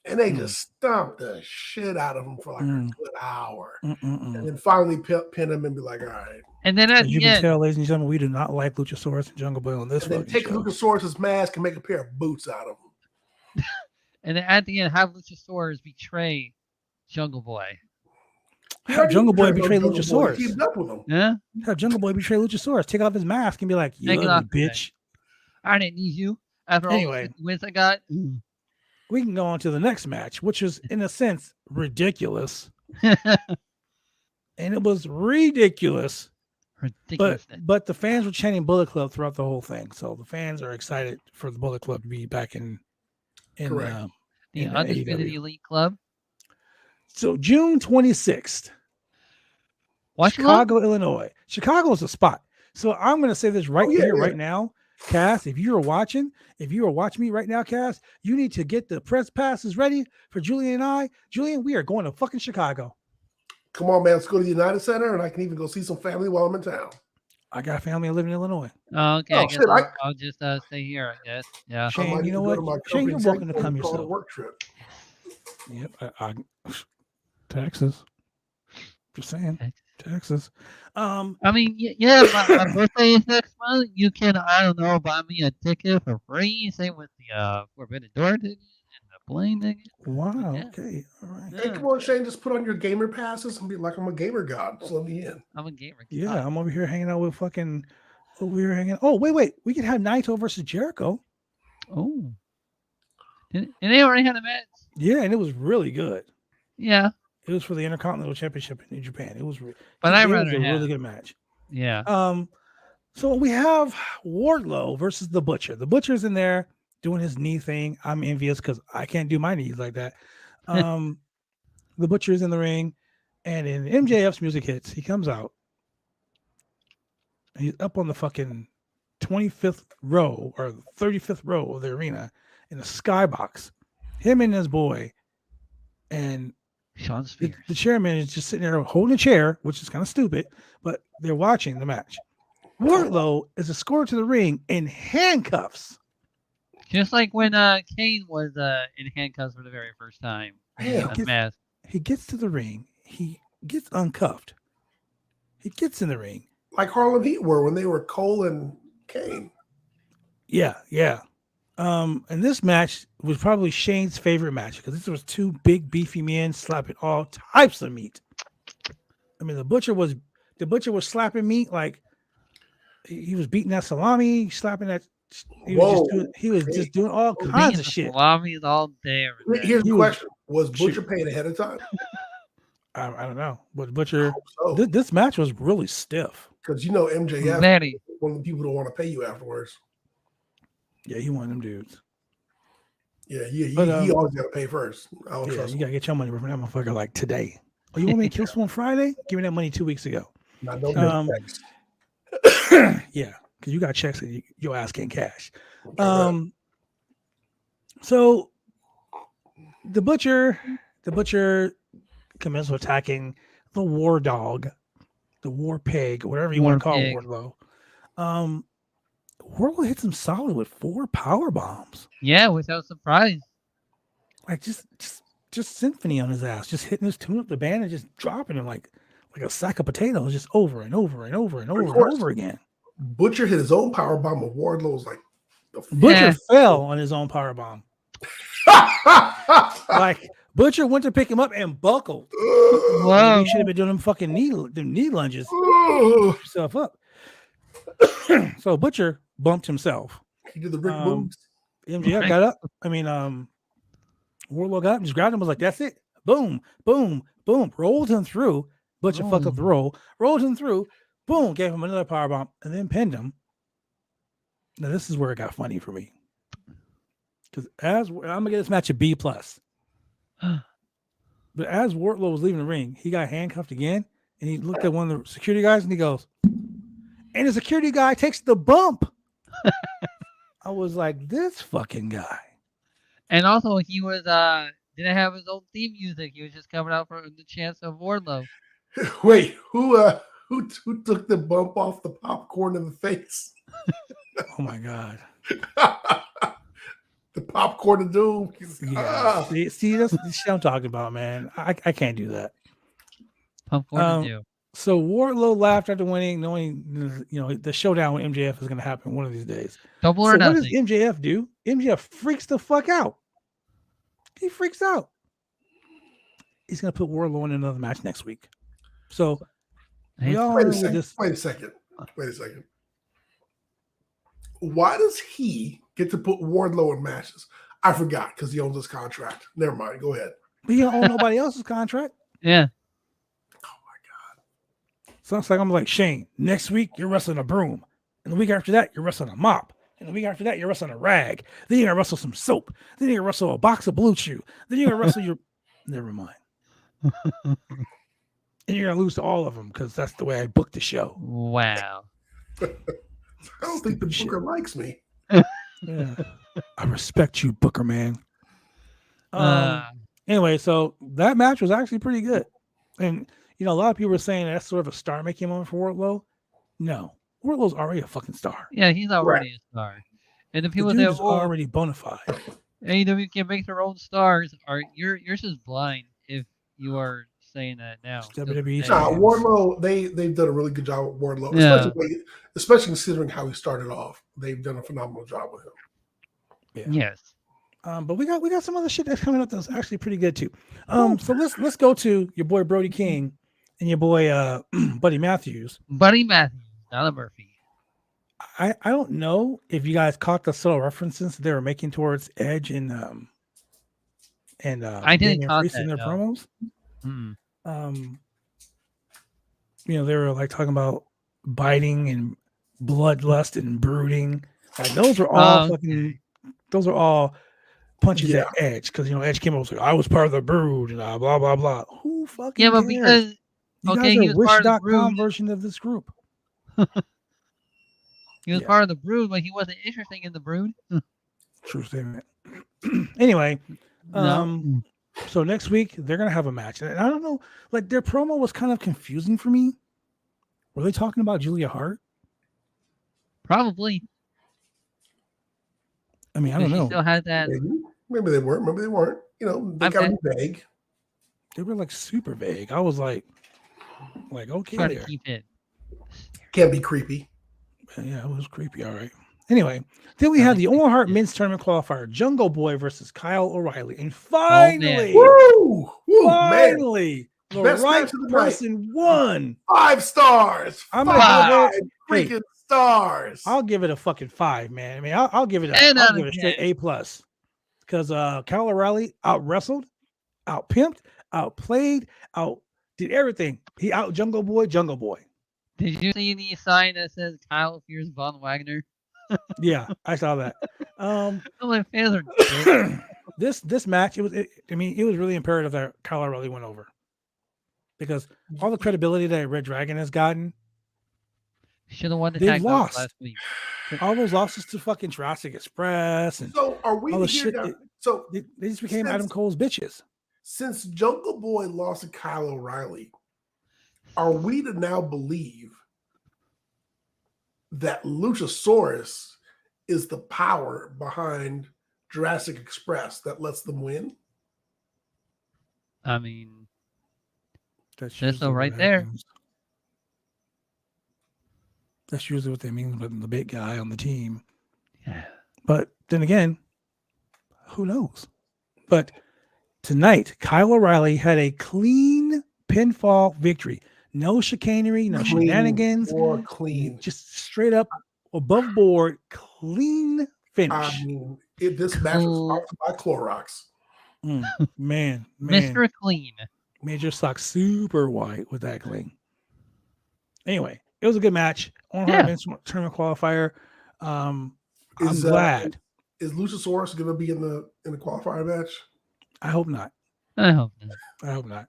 And they just stomp the shit out of them for like a good hour. And then finally pin them and be like, all right. And then at As you can tell, ladies and gentlemen, we do not like Luchasaurus and Jungle Boy on this. And then take Luchasaurus's mask and make a pair of boots out of them. And then at the end, have Luchasaurus betray Jungle Boy. Have Jungle Boy betray Luchasaurus. Keep up with him. Yeah. Have Jungle Boy betray Luchasaurus. Take off his mask and be like, "You ugly bitch. I didn't need you after all the wins I got." We can go on to the next match, which is in a sense ridiculous. And it was ridiculous. But the fans were chanting Bullet Club throughout the whole thing. So the fans are excited for the Bullet Club to be back in the Undisputed Elite Club. So June 26th, Chicago, Illinois. Chicago is a spot. So I'm going to say this right now. Cass, if you are watching me right now, Cass, you need to get the press passes ready for Julian and I. Julian, we are going to fucking Chicago. Come on, man. Let's go to the United Center, and I can even go see some family while I'm in town. I got family living in Illinois. Oh, okay. I'll just stay here, I guess. Yeah. Shane, you know what? Shane, you're welcome to come yourself. A work trip. Yep. Texas. Just saying. Texas. I mean, my birthday is next month. You can, I don't know, buy me a ticket for free. Same with the Forbidden Door ticket and the plane ticket. Wow. Yeah. Okay. All right. Hey, come on, Shane. Just put on your gamer passes and be like, I'm a gamer god. Just let me in. I'm a gamer god. Yeah, I'm over here hanging out with fucking. Oh, wait. We can have Naito versus Jericho. Oh. And they already had a match. Yeah, and it was really good. Yeah. It was for the Intercontinental Championship in New Japan. It was, a really good match. Yeah. So we have Wardlow versus the Butcher. The Butcher's in there doing his knee thing. I'm envious because I can't do my knees like that. The Butcher's in the ring, and in MJF's music hits, he comes out. He's up on the fucking 25th row or 35th row of the arena in a skybox. Him and his boy, and Sean Spears. The chairman is just sitting there holding a chair, which is kind of stupid, but they're watching the match. Wardlow is escorted to the ring in handcuffs. Just like when Kane was in handcuffs for the very first time. He gets to the ring. He gets uncuffed. He gets in the ring. Like Harlem Heat were when they were Cole and Kane. Yeah. And this match was probably Shane's favorite match because this was two big beefy men slapping all types of meat. I mean, the butcher was slapping meat like he was beating that salami, slapping that. He was just doing all kinds of shit. Salamis all day. Here's the question: was Butcher paid ahead of time? I don't know, but Butcher. This match was really stiff because MJF, one of the people don't want to pay you afterwards. Yeah, he one of them dudes. Yeah, he always got to pay first. You got to get your money from that motherfucker like today. Oh, you want me to kill someone Friday? Give me that money 2 weeks ago. Yeah, because you got checks and your ass can't cash. So the butcher commences attacking the war dog, the war pig, whatever you want to call Wardlow. Wardlow hits him solid with 4 power bombs. Yeah, without surprise. Like just symphony on his ass, just hitting his tune up the band and just dropping him like a sack of potatoes, just over and over and over and over and over again. Butcher hit his own power bomb, and Wardlow's like Butcher fell on his own power bomb. Like Butcher went to pick him up and buckled. Wow. He should have been doing them fucking knee lunges. Himself up. So Butcher bumped himself. He did the Rick moves. MJF got up. I mean, Wardlow got up, just grabbed him, was like, that's it. Boom, boom, boom. Rolled him through. Butcher fucked up the roll. Rolled him through. Boom, gave him another powerbomb, and then pinned him. Now, this is where it got funny for me. Because I'm going to get this match a B+. But as Wardlow was leaving the ring, he got handcuffed again, and he looked at one of the security guys, and he goes, and the security guy takes the bump. I was like, this fucking guy. And also, he was didn't have his own theme music. He was just coming out for the chance of Wardlow. Wait, who took the bump off the popcorn in the face? Oh my god. The popcorn of doom. Yeah. See, that's the shit I'm talking about, man. I can't do that. Popcorn of doom. So Wardlow laughed after winning, knowing the showdown with MJF is going to happen one of these days. Double or nothing. What does MJF do? MJF freaks the fuck out. He freaks out. He's going to put Wardlow in another match next week. So wait a second. Why does he get to put Wardlow in matches? I forgot because he owns his contract. Never mind. Go ahead. He don't own nobody else's contract. Yeah. So it's like I'm like, Shane, next week you're wrestling a broom. And the week after that, you're wrestling a mop. And the week after that, you're wrestling a rag. Then you're gonna wrestle some soap. Then you're gonna wrestle a box of Blue Chew. Then you're gonna wrestle your never mind. And you're gonna lose to all of them because that's the way I booked the show. Wow. I don't think the Booker likes me. Yeah. I respect you, Booker man. Anyway, so that match was actually pretty good. And a lot of people were saying that's sort of a star-making moment for Wardlow. No, Wardlow's already a fucking star. Yeah, he's already a star. And the people that are already bona fide. AEW can make their own stars. You're just blind if you are saying that now. Wardlow, they've done a really good job with Wardlow, especially considering how he started off. They've done a phenomenal job with him. Yeah. Yes. But we got some other shit that's coming up that's actually pretty good too. So let's go to your boy Brody King and your boy Buddy Matthews. Buddy Matthews, not a Murphy. I don't know if you guys caught the subtle references they were making towards Edge and I didn't catch that, in their promos. They were like talking about biting and bloodlust and brooding. Like those are all those are all punches at Edge because Edge came up and was like, I was part of the brood and blah blah blah. Who fucking cares? Because you guys are Wish.com version of this group. He was part of the brood, but he wasn't interesting in the brood. True statement. Anyway, so next week they're gonna have a match, and I don't know, like their promo was kind of confusing for me. Were they talking about Julia Hart? Probably. I mean, I don't know. Still had that. Maybe they weren't. Maybe they weren't. They got to be vague. They were like super vague. I was like, Like, okay, Trying to there. keep it. Can't be creepy. Yeah, it was creepy. All right. Anyway, then we have the Owen Hart Men's Tournament qualifier, Jungle Boy versus Kyle O'Reilly, and finally, woo, finally, man. the Best right match of the person won. 5 stars. I'm gonna give it freaking stars. I'll give it a fucking 5, man. I mean, I'll give it a straight A+. Because Kyle O'Reilly out wrestled, out pimped, outplayed, did everything. He out Jungle Boy. Did you see the sign that says Kyle fears Von Wagner? Yeah, I saw that. My fans are this match, it was really imperative that Kyle O'Reilly went over. Because all the credibility that Red Dragon has gotten, should have won the they've tag lost last week. All those losses to fucking Jurassic Express and so are we all the shit. They just became Adam Cole's bitches. Since Jungle Boy lost to Kyle O'Reilly, are we to now believe that Luchasaurus is the power behind Jurassic Express that lets them win? I mean, that's so right there. That's usually what they mean with the big guy on the team. Yeah. But then again, who knows? But tonight, Kyle O'Reilly had a clean pinfall victory. No chicanery, no shenanigans. Or clean. Just straight up above board, clean finish. I mean, this match was sponsored by Clorox. Man. Mr. Clean. Made your socks super white with that clean. Anyway, it was a good match. On our men's tournament qualifier. I'm glad. Is Luchasaurus going to be in the qualifier match? I hope not. I hope not.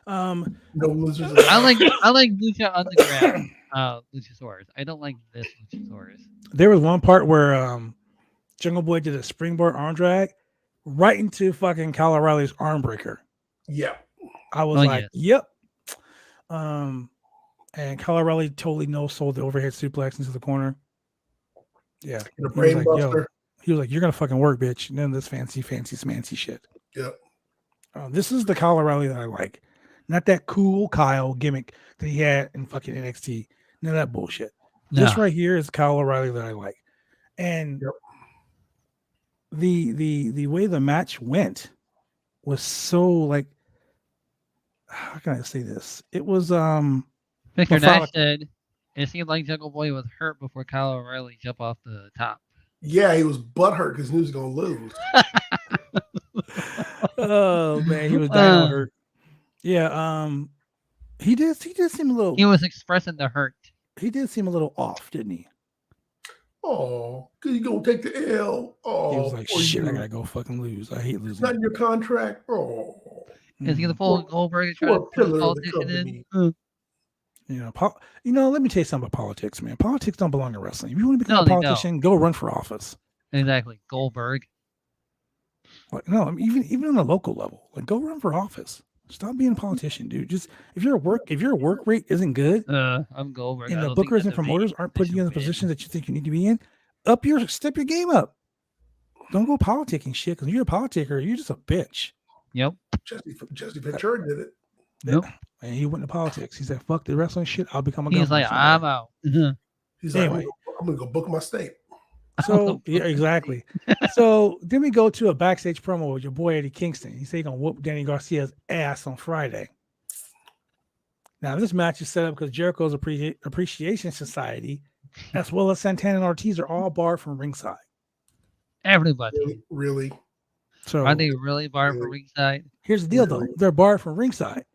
No losers. I like Lucha Underground Luchasaurus. I don't like this Luchasaurus. There was one part where Jungle Boy did a springboard arm drag right into fucking Kyle O'Reilly's arm breaker. Yeah. I was yep. And Kyle O'Reilly totally no-sold the overhead suplex into the corner. Yeah. The brain buster. He was like, you're going to fucking work, bitch. None of this fancy smancy shit. Yep. This is the Kyle O'Reilly that I like. Not that cool Kyle gimmick that he had in fucking NXT. None of that bullshit. No. This right here is Kyle O'Reilly that I like. And the way the match went was so like, how can I say this? It was Victor Nash said it seemed like Jungle Boy was hurt before Kyle O'Reilly jumped off the top. Yeah, he was butthurt because he was going to lose. Oh man, he was down hurt. Yeah, he did seem a little. He was expressing the hurt. He did seem a little off, didn't he? Oh, because you're going to take the L. Oh, he was like, shit, I got to go fucking lose. I hate losing. It's not in your contract. Oh. Is he the full Goldberg and trying to put a politician in? Let me tell you something about politics, man. Politics don't belong in wrestling. If you want to become a politician, go run for office. Exactly, Goldberg. Like, no, even on a local level, like go run for office. Stop being a politician, dude. Just if your work rate isn't good, I'm Goldberg. And the bookers and promoters aren't putting you in the positions that you think you need to be in, step your game up. Don't go politicking shit because you're a politicker. You're just a bitch. Yep. Jesse Ventura did it. Nope. And he went to politics. He said, "Fuck the wrestling shit. I'll become a." He's like, "I'm out." He's like, "I'm gonna go book my state." So yeah, exactly. So then we go to a backstage promo with your boy Eddie Kingston. He said he's gonna whoop Danny Garcia's ass on Friday. Now this match is set up because Jericho's Appreciation Society, as well as Santana and Ortiz, are all barred from ringside. Everybody. Really? So are they really barred from ringside? Here's the deal, though. They're barred from ringside.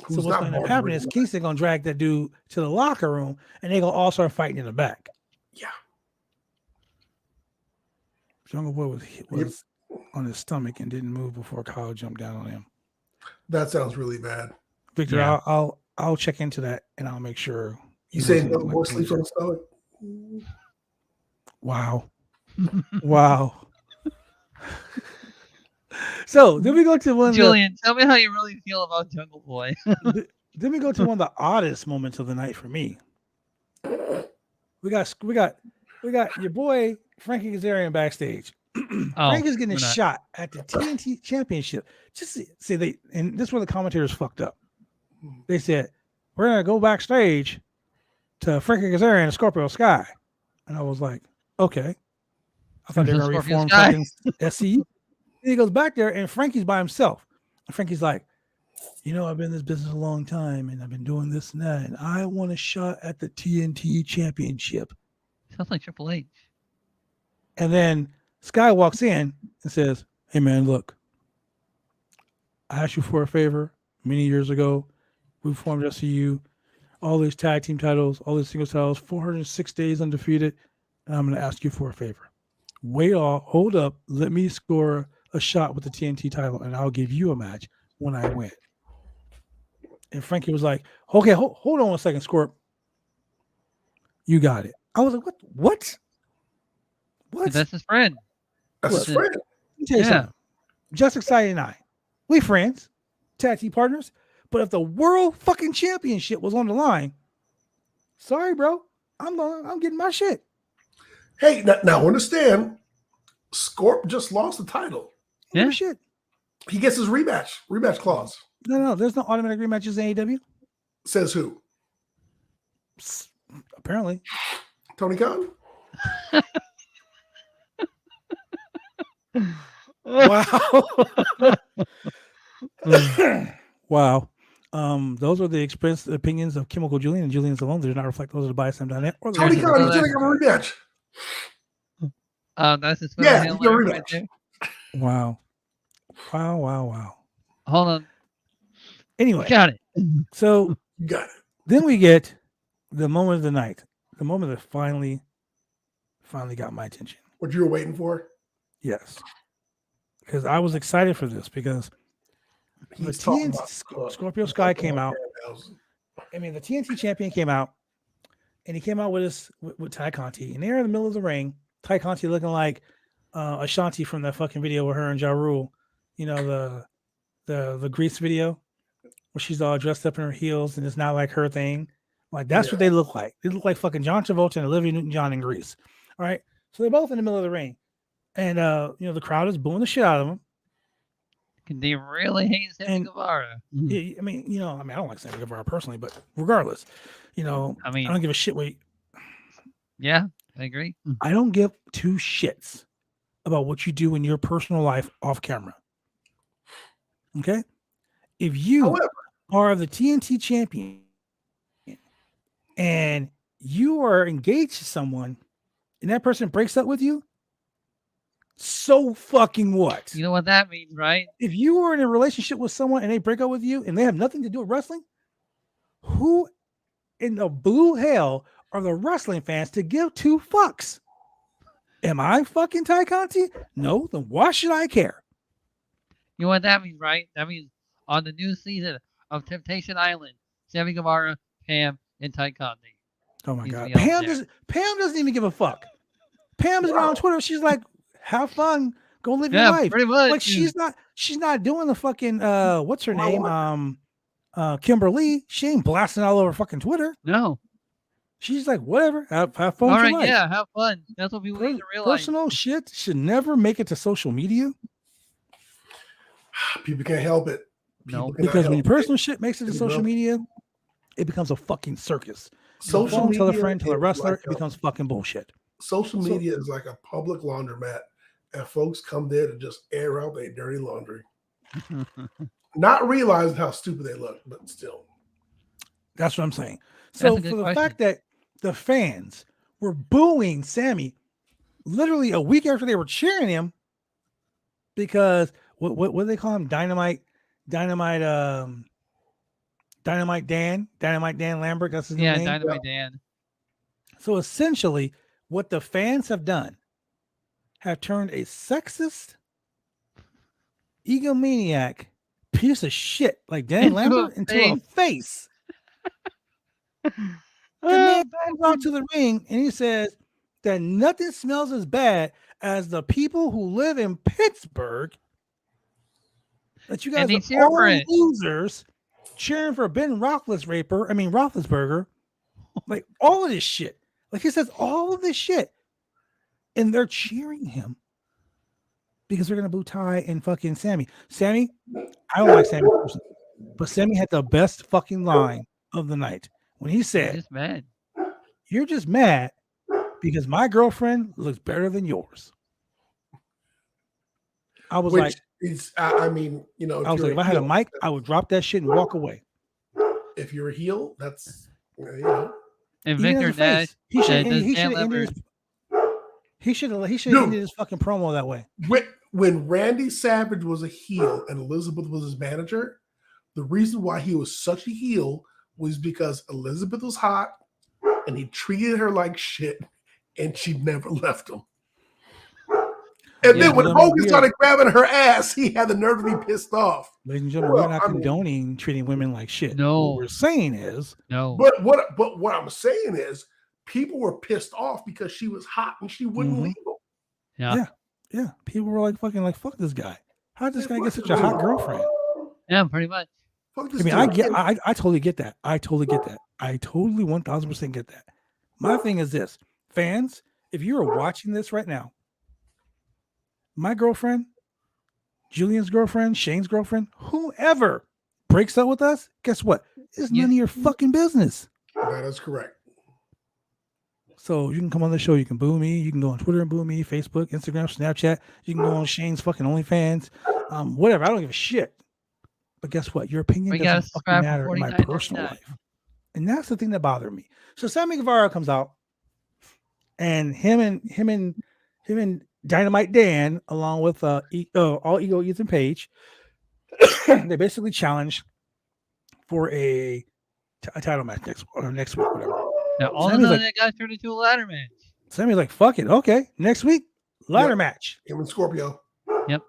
So what's going to happen is Kingston gonna drag that dude to the locker room, and they gonna all start fighting in the back. Yeah. Jungle Boy was on his stomach and didn't move before Kyle jumped down on him. That sounds really bad. Victor, yeah. I'll check into that and I'll make sure. You say no more sleeps on the stomach? Wow. Wow. So then we go to one. Julian, tell me how you really feel about Jungle Boy. Then we go to one of the oddest moments of the night for me. We got your boy Frankie Kazarian backstage. Frank is getting a shot at the TNT Championship. Just see and this is where the commentators fucked up. They said, we're going to go backstage to Frankie Kazarian and Scorpio Sky. And I was like, okay. I thought they were going to reform fucking SCU. And he goes back there and Frankie's by himself. And Frankie's like, I've been in this business a long time and I've been doing this and that. And I want a shot at the TNT championship. Sounds like Triple H. And then Sky walks in and says, hey, man, look, I asked you for a favor many years ago. We formed SCU, all these tag team titles, all these single titles, 406 days undefeated. And I'm going to ask you for a favor. Wait off, hold up, let me score a shot with the TNT title, and I'll give you a match when I win. And Frankie was like, okay, hold on a second, Scorp. You got it. I was like, what? That's his friend. That's his friend. Let me tell you something. Just Excited and I, we friends, tag team partners, but if the world fucking championship was on the line, sorry, bro, I'm getting my shit. Hey, now understand, Scorp just lost the title. Yeah, shit. He gets his rematch clause. No, there's no automatic rematches in AEW. Says who? Apparently, Tony Khan. Wow. Wow. Those are the expressed opinions of Chemical Julian and Julian's alone. They do not reflect those of the BuySam.net or the Tony Khan, he's going to have a rematch. That's his rematch. Right there. Wow. Hold on. Anyway, got it. So got it. Then we get the moment of the night, the moment that finally got my attention. What you were waiting for? Yes, because I was excited for this because the TNT Scorpio Sky came out. I mean, the TNT champion came out, and he came out with Ty Conti, and they're in the middle of the ring. Ty Conti looking like Ashanti from that fucking video with her and Ja Rule, the Grease video where she's all dressed up in her heels and it's not like her thing. Like that's what they look like. They look like fucking John Travolta and Olivia Newton-John in Grease. All right, so they're both in the middle of the ring, and the crowd is booing the shit out of them. They really hate Sammy Guevara. I mean, I don't like Sammy Guevara personally, but regardless, I don't give a shit. Yeah, I agree. I don't give two shits about what you do in your personal life off camera. Okay? If you are the TNT champion and you are engaged to someone and that person breaks up with you, so fucking what? You know what that means, right? If you are in a relationship with someone and they break up with you and they have nothing to do with wrestling, who in the blue hell are the wrestling fans to give two fucks? Am I fucking Ty Conti? No, then why should I care? You know what that means, right? That means on the new season of Temptation Island, Sammy Guevara, Pam, and Ty Conti. Oh my God. Pam doesn't even give a fuck. Pam is on Twitter. She's like, have fun. Go live your life. Pretty much. Like she's not doing the fucking what's her name? Kimberly. She ain't blasting all over fucking Twitter. No. She's like, whatever. Have fun. All right, life. yeah, have fun. That's what people need to realize. Personal shit should never make it to social media. People can't help it. No, because when your personal shit makes it to social media, it becomes a fucking circus. Social media, tell a friend, tell a wrestler, it becomes fucking bullshit. Social media is like a public laundromat, and folks come there to just air out their dirty laundry, not realizing how stupid they look, but still. That's what I'm saying. So for the fact that the fans were booing Sammy literally a week after they were cheering him because what do they call him? Dynamite Dan Lambert. That's his name. Yeah, Dynamite Dan. So essentially, what the fans have done have turned a sexist, egomaniac piece of shit like Dan Lambert into a face. The man goes out to the ring and he says that nothing smells as bad as the people who live in Pittsburgh. That you guys are all losers cheering for Ben Roethlisberger. Like all of this shit. Like he says all of this shit. And they're cheering him because they're going to boo Ty and fucking Sammy. Sammy, I don't like Sammy personally, but Sammy had the best fucking line of the night when he You're said, just mad. "You're just mad because my girlfriend looks better than yours." I was like, I mean, you know, if I had a mic, I would drop that shit and walk away. If you're a heel, that's, you know. And Even Victor as a face, Nash he should does he Dan should ended Lambert. he should ended his fucking promo that way. When Randy Savage was a heel and Elizabeth was his manager, the reason why he was such a heel was because Elizabeth was hot and he treated her like shit and she never left him. And then when Hogan started grabbing her ass, he had the nerve to be pissed off. Ladies and gentlemen, we're not condoning treating women like shit. No. What we're saying is no. But what I'm saying is people were pissed off because she was hot and she wouldn't leave him. Yeah. People were like fucking like, fuck this guy. How did this guy get such a hot girlfriend? Yeah, pretty much. I mean, I totally get that. I totally 1000% get that. My thing is this, fans, if you are watching this right now, my girlfriend, Julian's girlfriend, Shane's girlfriend, whoever breaks up with us, guess what? It's none of your fucking business. That is correct. So you can come on the show, you can boo me, you can go on Twitter and boo me, Facebook, Instagram, Snapchat, you can go on Shane's fucking OnlyFans, whatever. I don't give a shit. But guess what? Your opinion doesn't fucking matter in my personal life. And that's the thing that bothered me. So Sammy Guevara comes out, and him and Dynamite Dan, along with All Ego Ethan Page, they basically challenged for a title match next week, whatever. Now all of a sudden that got turned into a ladder match. Sammy's like, "Fuck it, okay, next week ladder match." Him and Scorpio. Yep.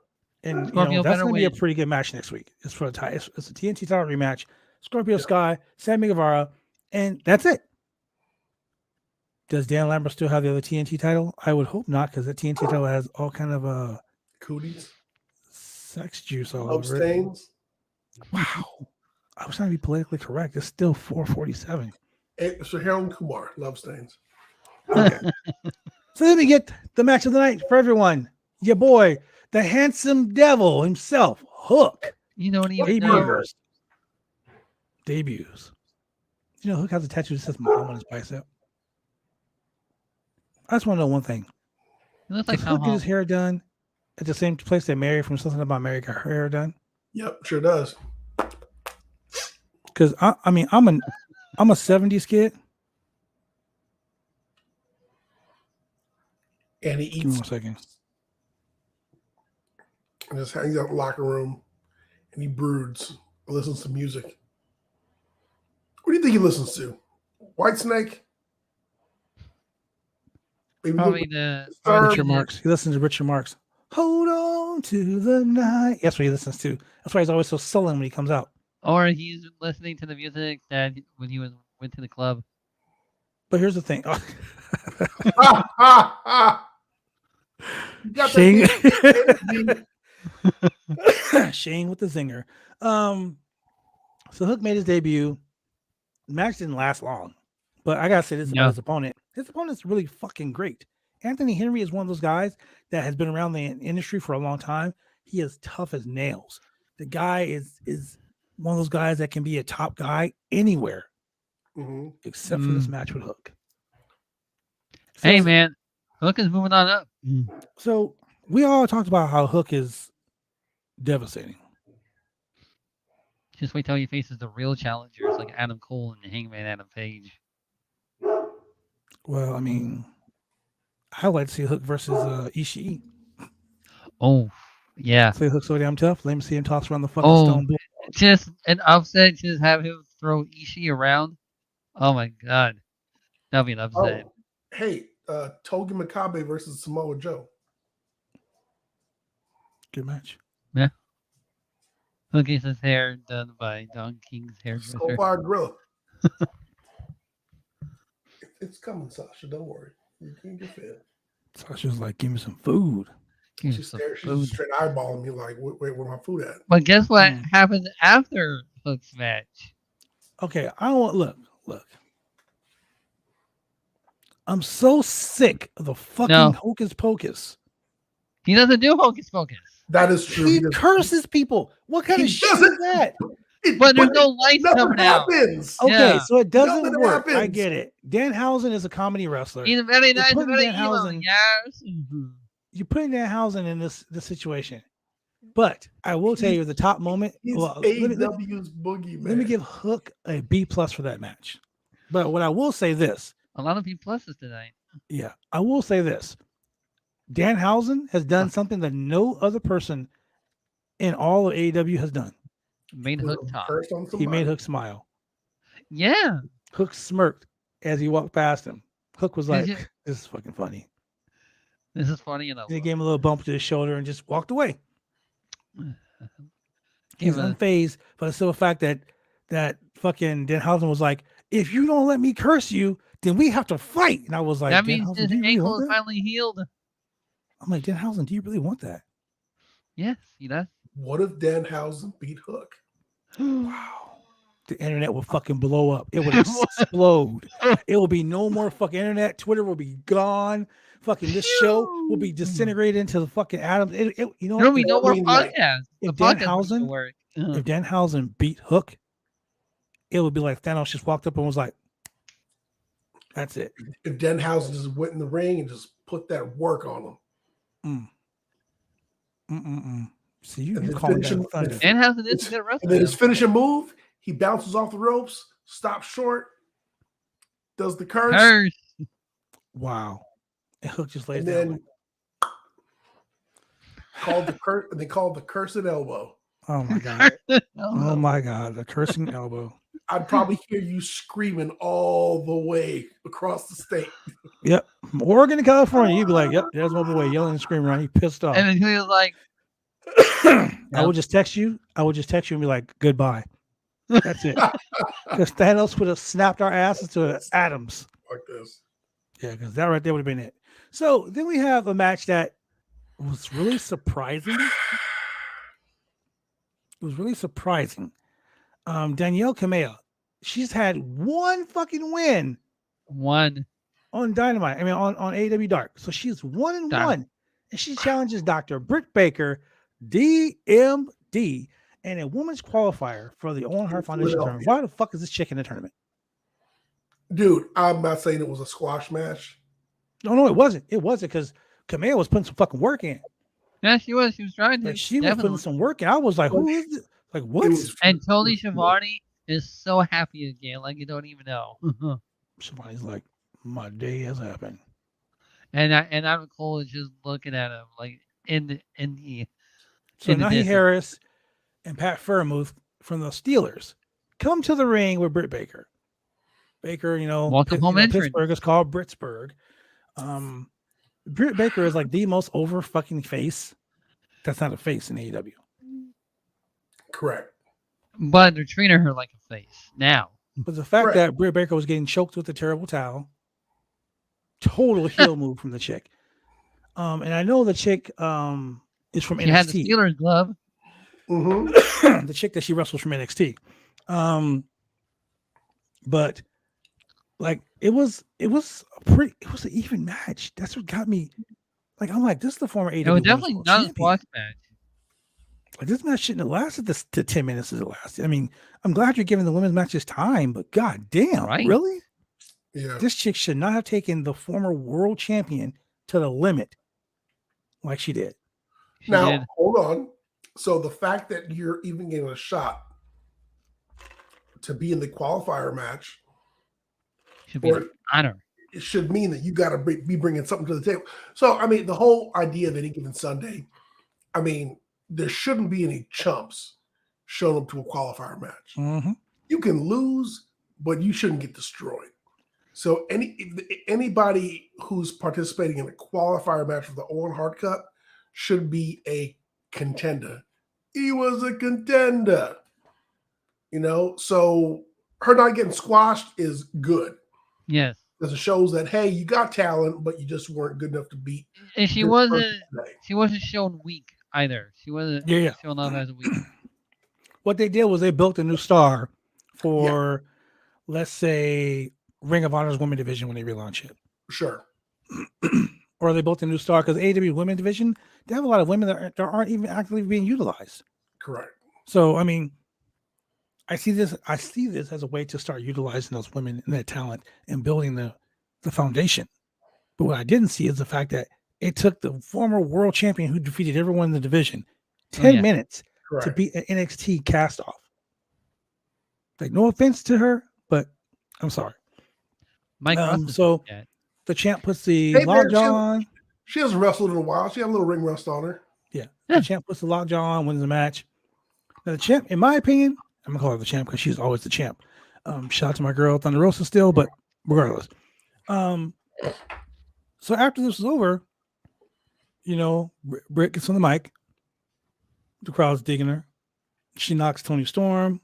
And Scorpio that's gonna be a pretty good match next week. It's for the it's a TNT title rematch. Scorpio Sky, Sammy Guevara, and that's it. Does Dan Lambert still have the other TNT title? I would hope not, because the TNT title has all kind of cooties, sex juice all over stains. Wow. I was trying to be politically correct. It's still 447. So Harold Kumar, love stains. Okay. So then we get the match of the night for everyone. Your boy, the handsome devil himself, Hook. You don't even know. Debuts. You know, Hook has a tattoo that says mom on his bicep. I just want to know one thing. It looks like Hook get his hair done at the same place that Mary from Something About Mary got her hair done. Yep, sure does. Because I mean, I'm a 70s kid. And he eats. Give me 1 second. And just hangs out in the locker room and he broods, listens to music. What do you think he listens to? Whitesnake? Probably the Richard Marx. He listens to Richard Marx. Hold on to the night. That's what he listens to. That's why he's always so sullen when he comes out. Or he's listening to the music that when he went to the club. But here's the thing. Shane with the zinger. So Hook made his debut. The match didn't last long. But I gotta say this about his opponent. His opponent's really fucking great. Anthony Henry is one of those guys that has been around the industry for a long time. He is tough as nails. The guy is one of those guys that can be a top guy anywhere, except for this match with Hook. So, hey, man, Hook is moving on up. So we all talked about how Hook is devastating. Just wait till he faces the real challengers like Adam Cole and Hangman Adam Page. Well, I mean, I would like to see Hook versus Ishii. Oh, yeah. Say Hook's so damn tough. Let me see him toss around the fucking stone bull. Just an upset. Just have him throw Ishii around. Oh my god, that'd be an upset. Oh, hey, Togi Makabe versus Samoa Joe. Good match. Yeah. Hook gets his hair done by Don King's hairdresser. Skullfire Gorilla. It's coming, Sasha. Don't worry. You can't get fed. Sasha's like, give me some food. She's straight eyeballing me like, wait, where my food at? But guess what happened after Hook's match? Okay, I don't want look. I'm so sick of the fucking hocus pocus. He doesn't do hocus pocus. That is true. He curses people. What kind of shit is that? But there's no lights nothing coming out. happens. Okay, Yeah. so it doesn't Nothing work. I happens. get it. Danhausen is a comedy wrestler. He's very You're nice, putting very evil. Danhausen- Yes. You're putting Danhausen in this situation. But I will tell you the top moment. He's Well, AEW's boogeyman. let me give Hook a B+ for that match. But what I will say this. A lot of B pluses tonight. Yeah, I will say this. Danhausen has done something that no other person in all of AEW has done. Made Hook talk. He made Hook smile. Yeah. Hook smirked as he walked past him. Hook was like, you- "This is fucking funny." This is funny enough. He gave him a little bump to his shoulder and just walked away. He's Give a- unfazed by the simple fact that fucking Danhausen was like, "If you don't let me curse you, then we have to fight." And I was like, that means "Danhausen, his do you really ankle want is that?" finally healed. I'm like, "Danhausen, do you really want that?" Yes, he does. What if Danhausen beat Hook? Wow. The internet will fucking blow up. It would explode. It will be no more fucking internet. Twitter will be gone. Fucking this show will be disintegrated into the fucking atoms. You know, There'll be no more I mean, like, podcasts. The if podcast Danhausen- wouldn't work. if Danhausen beat Hook, it would be like Thanos just walked up and was like, "That's it." If Danhausen just went in the ring and just put that work on him. See, you And then calling finish that him- thunder. Danhausen is a good And wrestler. then his finishing move, he bounces off the ropes, stops short, does the curse, Curse. Wow. And Hook just lays and down. then Like, called the curse, and they called the cursed elbow. oh my God. Oh No. my God. The cursing elbow. I'd probably hear you screaming all the way across the state. Yep. From Oregon to California, you'd be like, "Yep, there's my boy yelling and screaming around. He pissed off." And then he was like, I would just text you. And be like, "Goodbye." That's it. Because Thanos would have snapped our asses to atoms. Like this. Yeah, because that right there would have been it. So then we have a match that was really surprising. It was really surprising. Danielle Kamea, she's had one fucking win one. on Dynamite. I mean, on AEW Dark. So she's 1-1, Darn. and she challenges Dr. Britt Baker, DMD, and a women's qualifier for the Owen Hart Foundation tournament. Why the fuck is this chick in the tournament? Dude, I'm not saying it was a squash match. No, it wasn't. It wasn't because Kamea was putting some fucking work in. Yeah, she was. She was trying to. Like she was definitely. putting some work in. I was like, "Who is this? Like, what?" And Tony Schiavone is so happy again, like you don't even know. Somebody's like, "My day has happened." and Adam Cole is just looking at him like in the So in the Nahi distance. Harris and Pat Fairmouth from the Steelers come to the ring with Britt Baker. Baker, Welcome home entrance. Pittsburgh is called Britsburg. Britt Baker is like the most over fucking face. That's not a face in AEW. Correct. But they're treating her like a face now. But the fact Right. that Britt Baker was getting choked with a terrible towel, total heel move from the chick. And I know the chick is from She had the NXT. Steelers glove. Mm-hmm. The chick that she wrestles from NXT. But like it was an even match. That's what got me. Like I'm like, this is the former AEW. It was Women's definitely World not a Champion. squash match. Like, this match shouldn't have lasted to 10 minutes as it lasted. I mean, I'm glad you're giving the women's matches time, but god damn, Right. really? Yeah. This chick should not have taken the former world champion to the limit like she did. She Now, did. hold on. So the fact that you're even getting a shot to be in the qualifier match, Should be an honor. it should mean that you got to be bringing something to the table. So, I mean, the whole idea of any given Sunday, I mean, there shouldn't be any chumps showing up to a qualifier match. Mm-hmm. You can lose, but you shouldn't get destroyed. So anybody who's participating in a qualifier match for the Owen Hart Cup should be a contender. He was a contender. So her not getting squashed is good. Yes. Because it shows that, hey, you got talent, but you just weren't good enough to beat. And she this wasn't person today. she wasn't shown weak either. She wasn't Yeah. shown up as weak. What they did was they built a new star for, let's say, Ring of Honor's women division when they relaunch it. Sure. Or they built a new star because AEW women division, they have a lot of women that aren't even actively being utilized. Correct. So, I mean, I see this as a way to start utilizing those women and their talent and building the foundation. But what I didn't see is the fact that it took the former world champion who defeated everyone in the division 10 minutes to beat an NXT cast off. Like, no offense to her, but I'm sorry. Mike so the champ puts the lockjaw on. She hasn't wrestled in a while. She had a little ring rust on her. Yeah. The champ puts the lockjaw on, wins the match. Now the champ, in my opinion, I'm gonna call her the champ because she's always the champ. Shout out to my girl Thunder Rosa still, but regardless. So after this is over, Britt gets on the mic. The crowd's digging her. She knocks Toni Storm,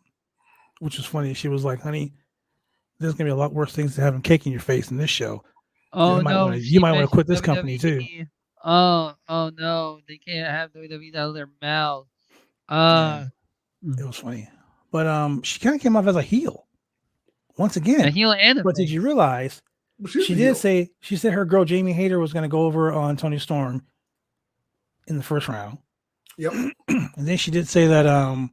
which was funny. She was like, "Honey, there's gonna be a lot worse things to having cake in your face in this show. Oh, you might want to quit this company too." Oh no, they can't have WWE out of their mouth. It was funny, but she kind of came off as a heel once again. A heel and a but did you realize she said her girl Jamie Hayter was going to go over on Toni Storm in the first round. Yep. And then she did say that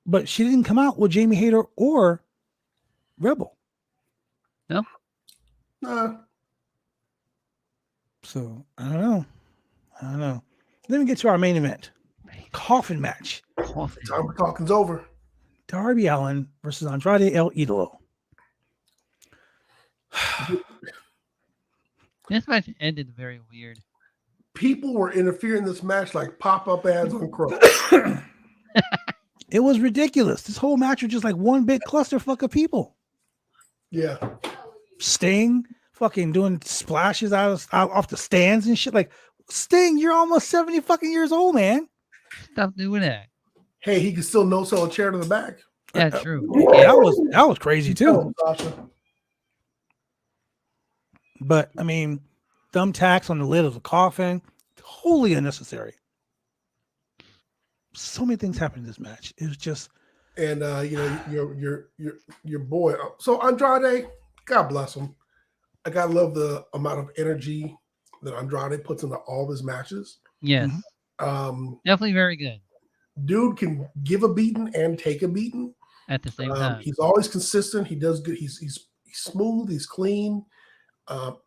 but she didn't come out with Jamie Hayter or Rebel. No. So I don't know. Let me get to our main event. Coffin match. Time for talking's over. Darby Allin versus Andrade El Idolo. This match ended very weird. People were interfering in this match like pop-up ads on Crow. It was ridiculous. This whole match was just like one big clusterfuck of people. Yeah. Sting fucking doing splashes out off the stands and shit. Like, Sting, you're almost 70 fucking years old, man. Stop doing that. Hey, he can still no-sell a chair to the back. Yeah, true. Yeah, that was crazy too. But I mean, thumbtacks on the lid of the coffin, wholly unnecessary. So many things happened in this match. It was just, and your boy. So Andrade, God bless him. I gotta love the amount of energy that Andrade puts into all of his matches. Yes, definitely very good. Dude can give a beating and take a beating at the same time. He's always consistent. He does good. He's smooth. He's clean.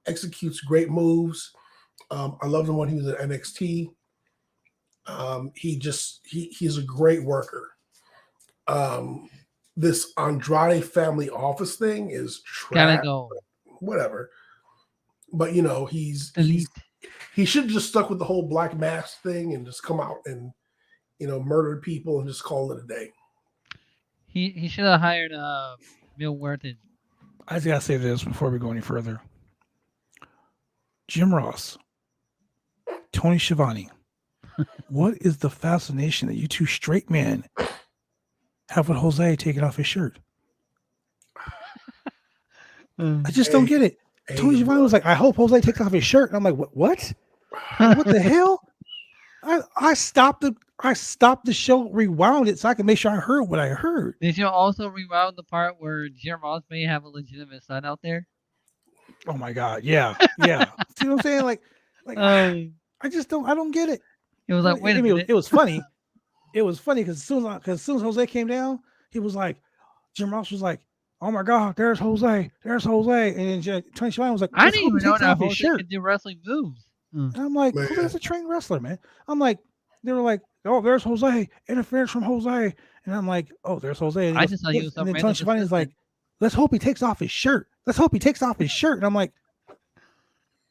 Executes great moves. I loved him when he was at NXT. He's a great worker. This Andrade family office thing is trash. Gotta go. Whatever. But he should have just stuck with the whole black mask thing and just come out and murdered people and just call it a day. He should have hired Bill Worthing. I just gotta say this before we go any further. Jim Ross, Tony Schiavone, what is the fascination that you two straight men have with Jose taking off his shirt? I just don't get it. Tony Schiavone was like, I hope Jose takes off his shirt. And I'm like, what? What the hell? I stopped the show, rewound it so I could make sure I heard what I heard. Did you also rewound the part where Jim Ross may have a legitimate son out there? Oh my God. Yeah. Yeah. See what I'm saying? Like I don't get it. It was like, wait a minute. It was funny. It was funny because as soon as Jose came down, he was like, Jim Ross was like, oh my God, there's Jose. And then Tony Schiavone was like, I didn't even know that Jose could do wrestling moves. And I'm like, Jose's a trained wrestler, man. I'm like, they were like, oh, there's Jose. Interference from Jose. And I'm like, oh, there's Jose. And I just thought he was. And then Tony Schiavone is like, let's hope he takes off his shirt. And I'm like,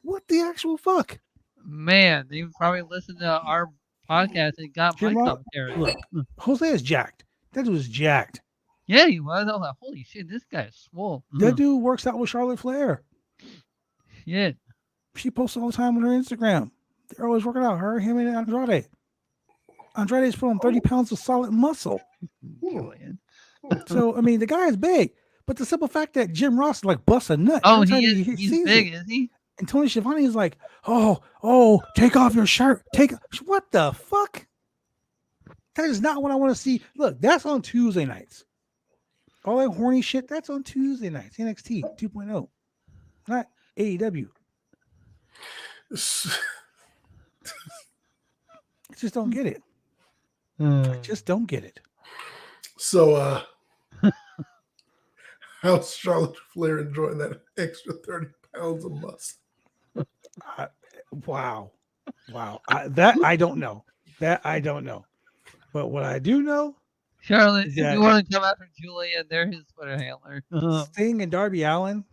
what the actual fuck? Man, they probably listened to our podcast and got my commentary. Look, Jose is jacked. That dude was jacked. Yeah, he was. I was like, holy shit, this guy is swole. That dude works out with Charlotte Flair. Yeah. She posts all the time on her Instagram. They're always working out. Her, him, and Andrade. Andrade's put on 30 pounds of solid muscle. So, I mean, the guy is big. But the simple fact that Jim Ross like busts a nut. Oh, he's big, is he? And Tony Schiavone is like, oh, take off your shirt. What the fuck? That is not what I want to see. Look, that's on Tuesday nights. All that horny shit, that's on Tuesday nights. NXT 2.0. Not AEW. I just don't get it. I just don't get it. So, how's Charlotte Flair enjoying that extra 30 pounds of muscle? Wow. That I don't know. But what I do know, Charlotte, is if that you want to come after Julian, they're his Twitter handler. Sting and Darby Allin.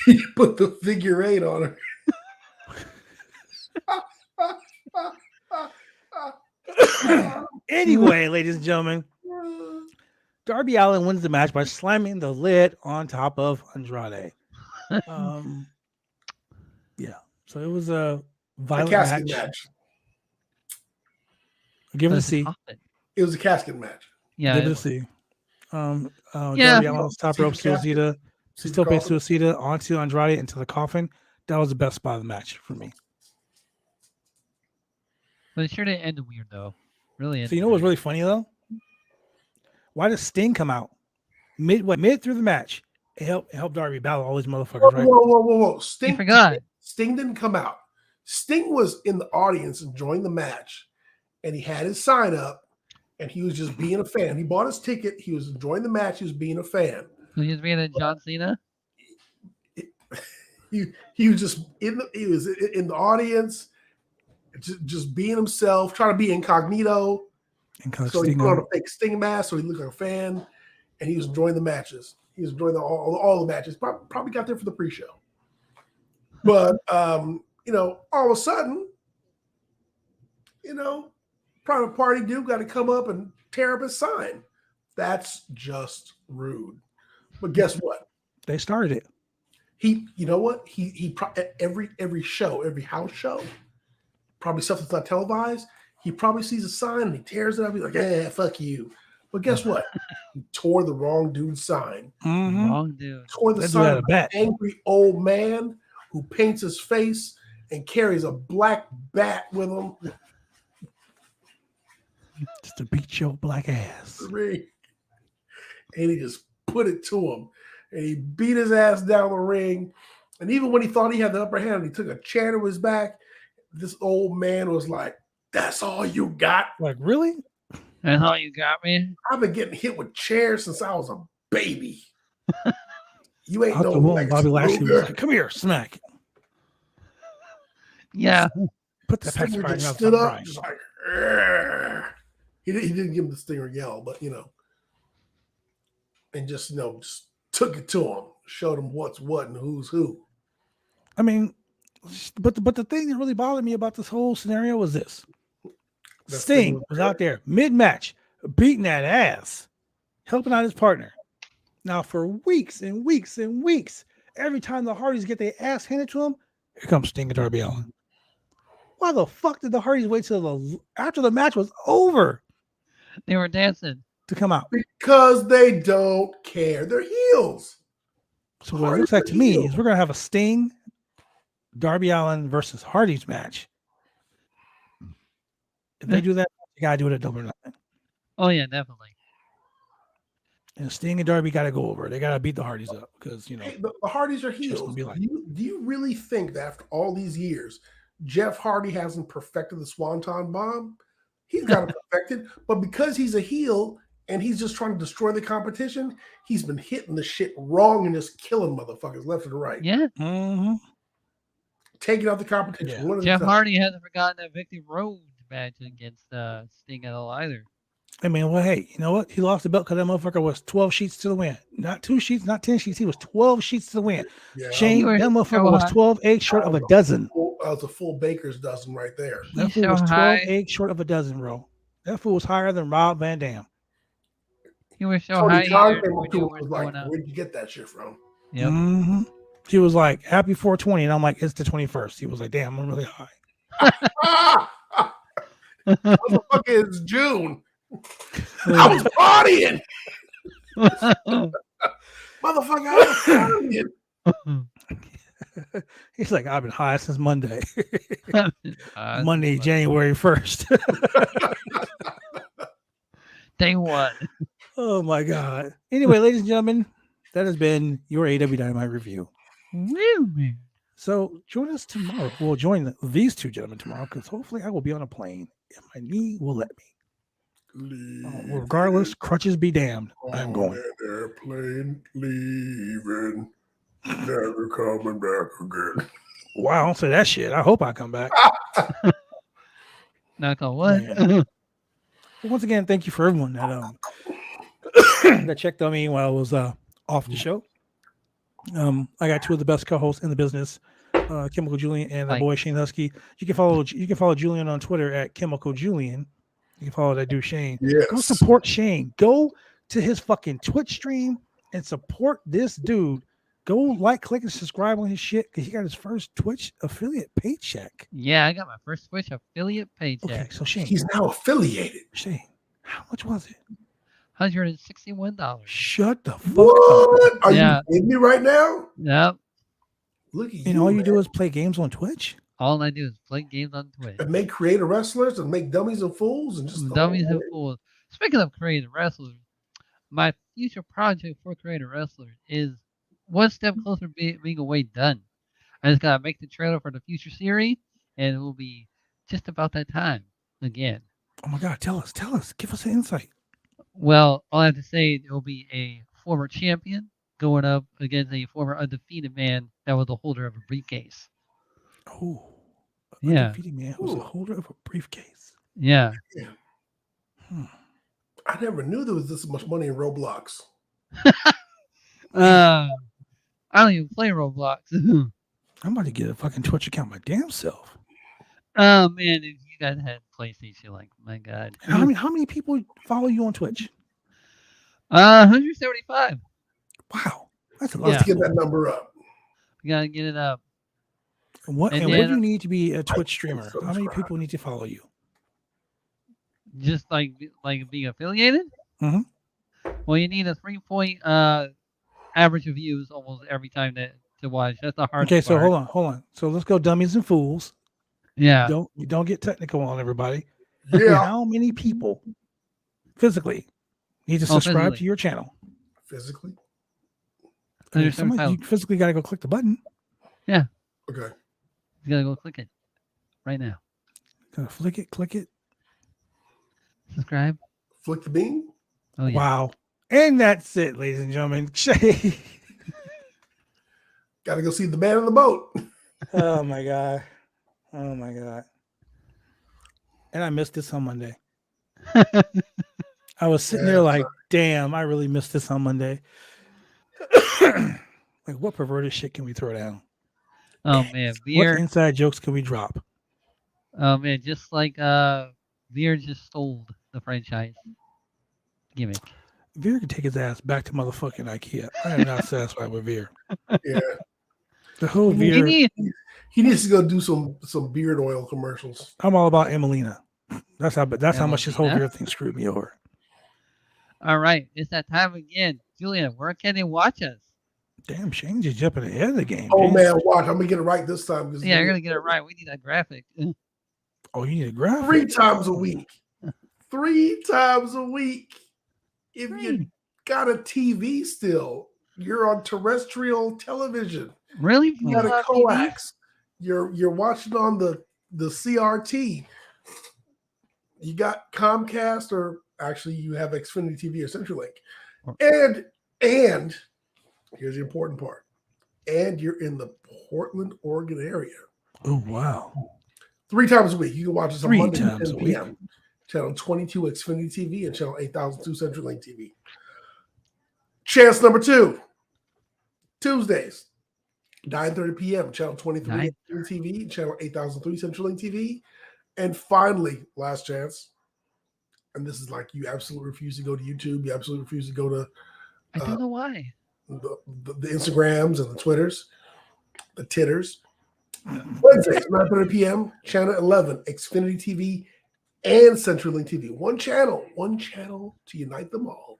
He put the figure 8 on her. Anyway, ladies and gentlemen, Darby Allin wins the match by slamming the lid on top of Andrade. Yeah. So it was a violent casket match. Give it a C. It was a casket match. Yeah. Give it a C. Darby Allin's top rope suicida, still based suicida onto Andrade into the coffin. That was the best spot of the match for me. But it sure didn't end weird though. Really. So you know what's really funny though? Why does Sting come out mid through the match and help Darby battle all these motherfuckers? Right? Whoa! Sting forgot. Sting didn't come out. Sting was in the audience enjoying the match, and he had his sign up, and he was just being a fan. He bought his ticket. He was enjoying the match. He was being a fan. So he was being a John Cena. He was just in the audience, just being himself, trying to be incognito. So he put on a fake Sting mask, so he looked like a fan, and he was enjoying the matches. He was enjoying all the matches. Probably got there for the pre-show, but all of a sudden, private party dude got to come up and tear up his sign. That's just rude. But guess what? They started it. You know what? He every show, every house show, probably stuff that's not televised. He probably sees a sign and he tears it up. He's like, "Yeah, fuck you." But guess what? He tore the wrong dude's sign. Mm-hmm. Wrong dude. Tore the sign of an angry old man who paints his face and carries a black bat with him. Just to beat your black ass. And he just put it to him. And he beat his ass down the ring. And even when he thought he had the upper hand and he took a chair to his back, this old man was like, "That's all you got?" Like, really? That's all you got, me? I've been getting hit with chairs since I was a baby. You ain't no like Bobby Lashley was like, "Come here, smack." Yeah. Put that Stinger just stood up, just like, "Argh." He didn't give him the Stinger yell, but and just took it to him, showed him what's what and who's who. I mean, but the thing that really bothered me about this whole scenario was this. Sting was out there mid-match, beating that ass, helping out his partner. Now, for weeks and weeks and weeks, every time the Hardys get their ass handed to them, here comes Sting and Darby Allin. Why the fuck did the Hardys wait till after the match was over? They were dancing to come out. Because they don't care. They're heels. So what it looks like to me is we're going to have a Sting, Darby Allin versus Hardys match. If they do that, you got to do it at Double or Nothing. Oh, yeah, definitely. And Sting and Darby got to go over. They got to beat the Hardys up because, Hey, the Hardys are heels. Like, do you really think that after all these years, Jeff Hardy hasn't perfected the Swanton Bomb? He's got it perfected, but because he's a heel and he's just trying to destroy the competition, he's been hitting the shit wrong and just killing motherfuckers left and right. Yeah. Mm-hmm. Taking out the competition. Yeah. Jeff Hardy hasn't forgotten that Victory Road match against Sting at all either. I mean, well, hey, you know what? He lost the belt because that motherfucker was 12 sheets to the win. Not 2 sheets, not 10 sheets. He was 12 sheets to the win. Yeah, Shane, that motherfucker was 12 eggs short of a dozen. That was a full baker's dozen right there. That fool was 12 eggs short of a dozen, bro. That fool was higher than Rob Van Dam. He was so high. Where'd you get that shit from? Yep. Mm-hmm. He was like, happy 420. And I'm like, it's the 21st. He was like, damn, I'm really high. Motherfucker, it's June. I was partying. Motherfucker, I was partying. He's like, I've been high since Monday. Monday, January 1st. Day one. Oh my God. Anyway, ladies and gentlemen, that has been your AEW Dynamite review. Woo. So join us tomorrow. We'll join these two gentlemen tomorrow because hopefully I will be on a plane and my knee will let me. Regardless, crutches be damned. I'm going. Airplane leaving, never coming back again. Wow, don't say that shit. I hope I come back. Knock on wood. Well, once again, thank you for everyone that that checked on me while I was off the show. I got two of the best co-hosts in the business, Chemical Julian and my boy Shane Husky. You can follow Julian on Twitter at Chemical Julian. You can follow that dude Shane. Yes. Go support Shane. Go to his fucking Twitch stream and support this dude. Go like, click, and subscribe on his shit because he got his first Twitch affiliate paycheck. Yeah, I got my first Twitch affiliate paycheck. Okay, so Shane, he's now affiliated. Shane, how much was it? $161. Shut the fuck what? up. Are you kidding me right now? Yep. Look at you. And all you do is play games on Twitch? All I do is play games on Twitch. And make creative wrestlers and make dummies and fools and just dummies and fools. Speaking of creative wrestlers, my future project for creative wrestlers is one step closer to being a way done. I just gotta make the trailer for the future series, and it will be just about that time again. Oh my God! Tell us, give us an insight. Well, all I have to say, it will be a former champion going up against a former undefeated man that was the holder of a briefcase. Oh, yeah, undefeated man who's a holder of a briefcase. Yeah. I never knew there was this much money in Roblox. I don't even play Roblox. I'm about to get a fucking Twitch account my damn self. Oh man, if you guys had PlayStation, like my God. How many people follow you on Twitch? 175. Wow, that's a lot. Let's get that number up. You gotta get it up. What do you need to be a Twitch streamer? How many people need to follow you? Just like being affiliated? Mm-hmm. Well, you need a 3-point average of views almost every time to watch. That's the hardest part. Okay, so hold on. So let's go dummies and fools. Yeah. Don't get technical on everybody. Yeah. How many people physically need to subscribe to your channel? Physically? You physically got to go click the button. Yeah. Okay. You got to go click it right now. Gotta flick it, click it. Subscribe. Flick the bean. Oh, yeah. Wow. And that's it, ladies and gentlemen. Shay. Got to go see the man on the boat. Oh, my God. Oh, my God. And I missed this on Monday. I was sitting there like, damn, I really missed this on Monday. Like, what perverted shit can we throw down? Oh, man. What inside jokes can we drop? Oh, man. Just like Veer just stole the franchise gimmick. Veer can take his ass back to motherfucking IKEA. I am not satisfied with Veer. Yeah. The whole Veer. He needs to go do some beard oil commercials. I'm all about Emelina. That's how much this whole Veer thing screwed me over. All right. It's that time again. Julian, where can they watch us? Damn, Shane just jumping ahead of the game. Oh, man, watch. I'm going to get it right this time. Yeah, I'm going to get it right. We need that graphic. Oh, you need a graphic? 3 times a week. 3 times a week. If you got a TV still, you're on terrestrial television. Really? You got a coax. You're watching on the CRT. You got Comcast, or actually you have Xfinity TV or CenturyLink. And here's the important part. And you're in the Portland, Oregon area. Oh, wow. 3 times a week. You can watch us on Monday at 10 p.m. p.m. Channel 22 Xfinity TV and Channel 8002 CenturyLink TV. Chance number 2. Tuesdays, 9:30 p.m. Channel 23 TV, Channel 8003 CenturyLink TV. And finally, last chance. And this is like you absolutely refuse to go to YouTube. You absolutely refuse to go to I don't know why. The Instagrams and the Twitters, the titters. Wednesdays, 9:30 p.m. Channel 11, Xfinity TV and CenturyLink TV. One channel to unite them all.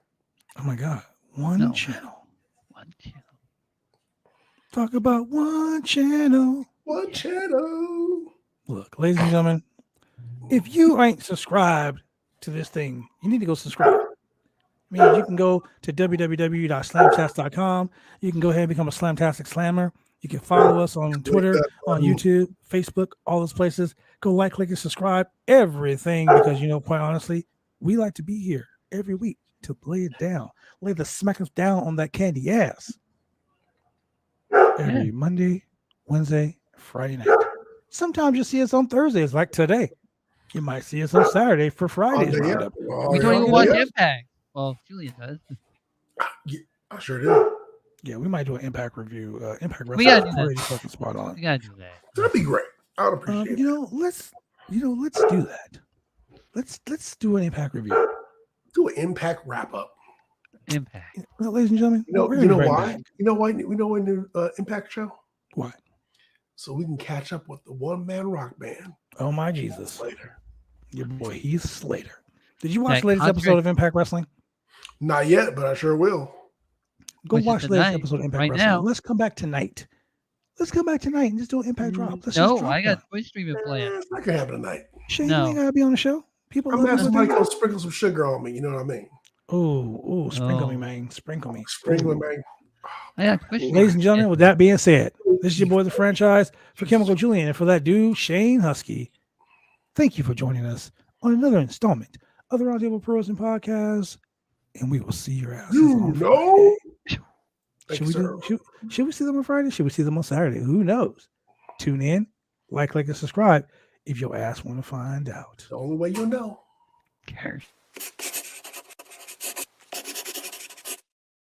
Oh my God. One channel. One channel. Talk about one channel. One channel. Look, ladies and gentlemen, if you ain't subscribed to this thing, you need to go subscribe. I mean, you can go to www.slamcast.com. You can go ahead and become a Slamtastic Slammer. You can follow us on Twitter, on YouTube, Facebook, all those places. Go like, click, and subscribe. Everything, because, quite honestly, We like to be here every week to lay it down, lay the smackers down on that candy ass. Every Monday, Wednesday, Friday night. Sometimes you see us on Thursdays, like today. You might see us on Saturday for Friday's roundup. We don't even watch Impact. Well, Julian does. Yeah, I sure do. Yeah, we might do an Impact review. Impact We gotta Wrestling do already that. fucking spot on. We gotta do that. That'd be great. I would appreciate it. Let's do that. Let's do an Impact review. Do an Impact wrap up. Impact. Well, ladies and gentlemen, You know right why? back. You know why? We know when the Impact show. Why? So we can catch up with the one-man rock band. Oh my Jesus! Later. Your boy Heath Slater. Did you watch That the latest episode of Impact Wrestling? Not yet, but I sure will. Go Which is watch the latest tonight, episode of Impact right Wrestling. now. Let's come back tonight. And just do an Impact drop. Let's just No, drop I got one. Twitch streaming planned. It's not gonna happen tonight. Shane, No. you ain't gotta be on the show. People I'm love asking what somebody they to do. sprinkle some sugar on me. You know what I mean? Oh, sprinkle me, Oh. man. Sprinkle me. Sprinkling, man. I got Twitch streaming. Ladies and gentlemen, with that being said, this is your boy, the franchise, for Chemical Julian, and for that dude, Shane Husky. Thank you for joining us on another installment of the Roundtable Pro Wrestling Podcast, and we will see your asses on know? Friday. Thank Should we see them on Friday? Should we see them on Saturday? Who knows? Tune in, like, and subscribe if your ass want to find out. The only way you'll know. Cares.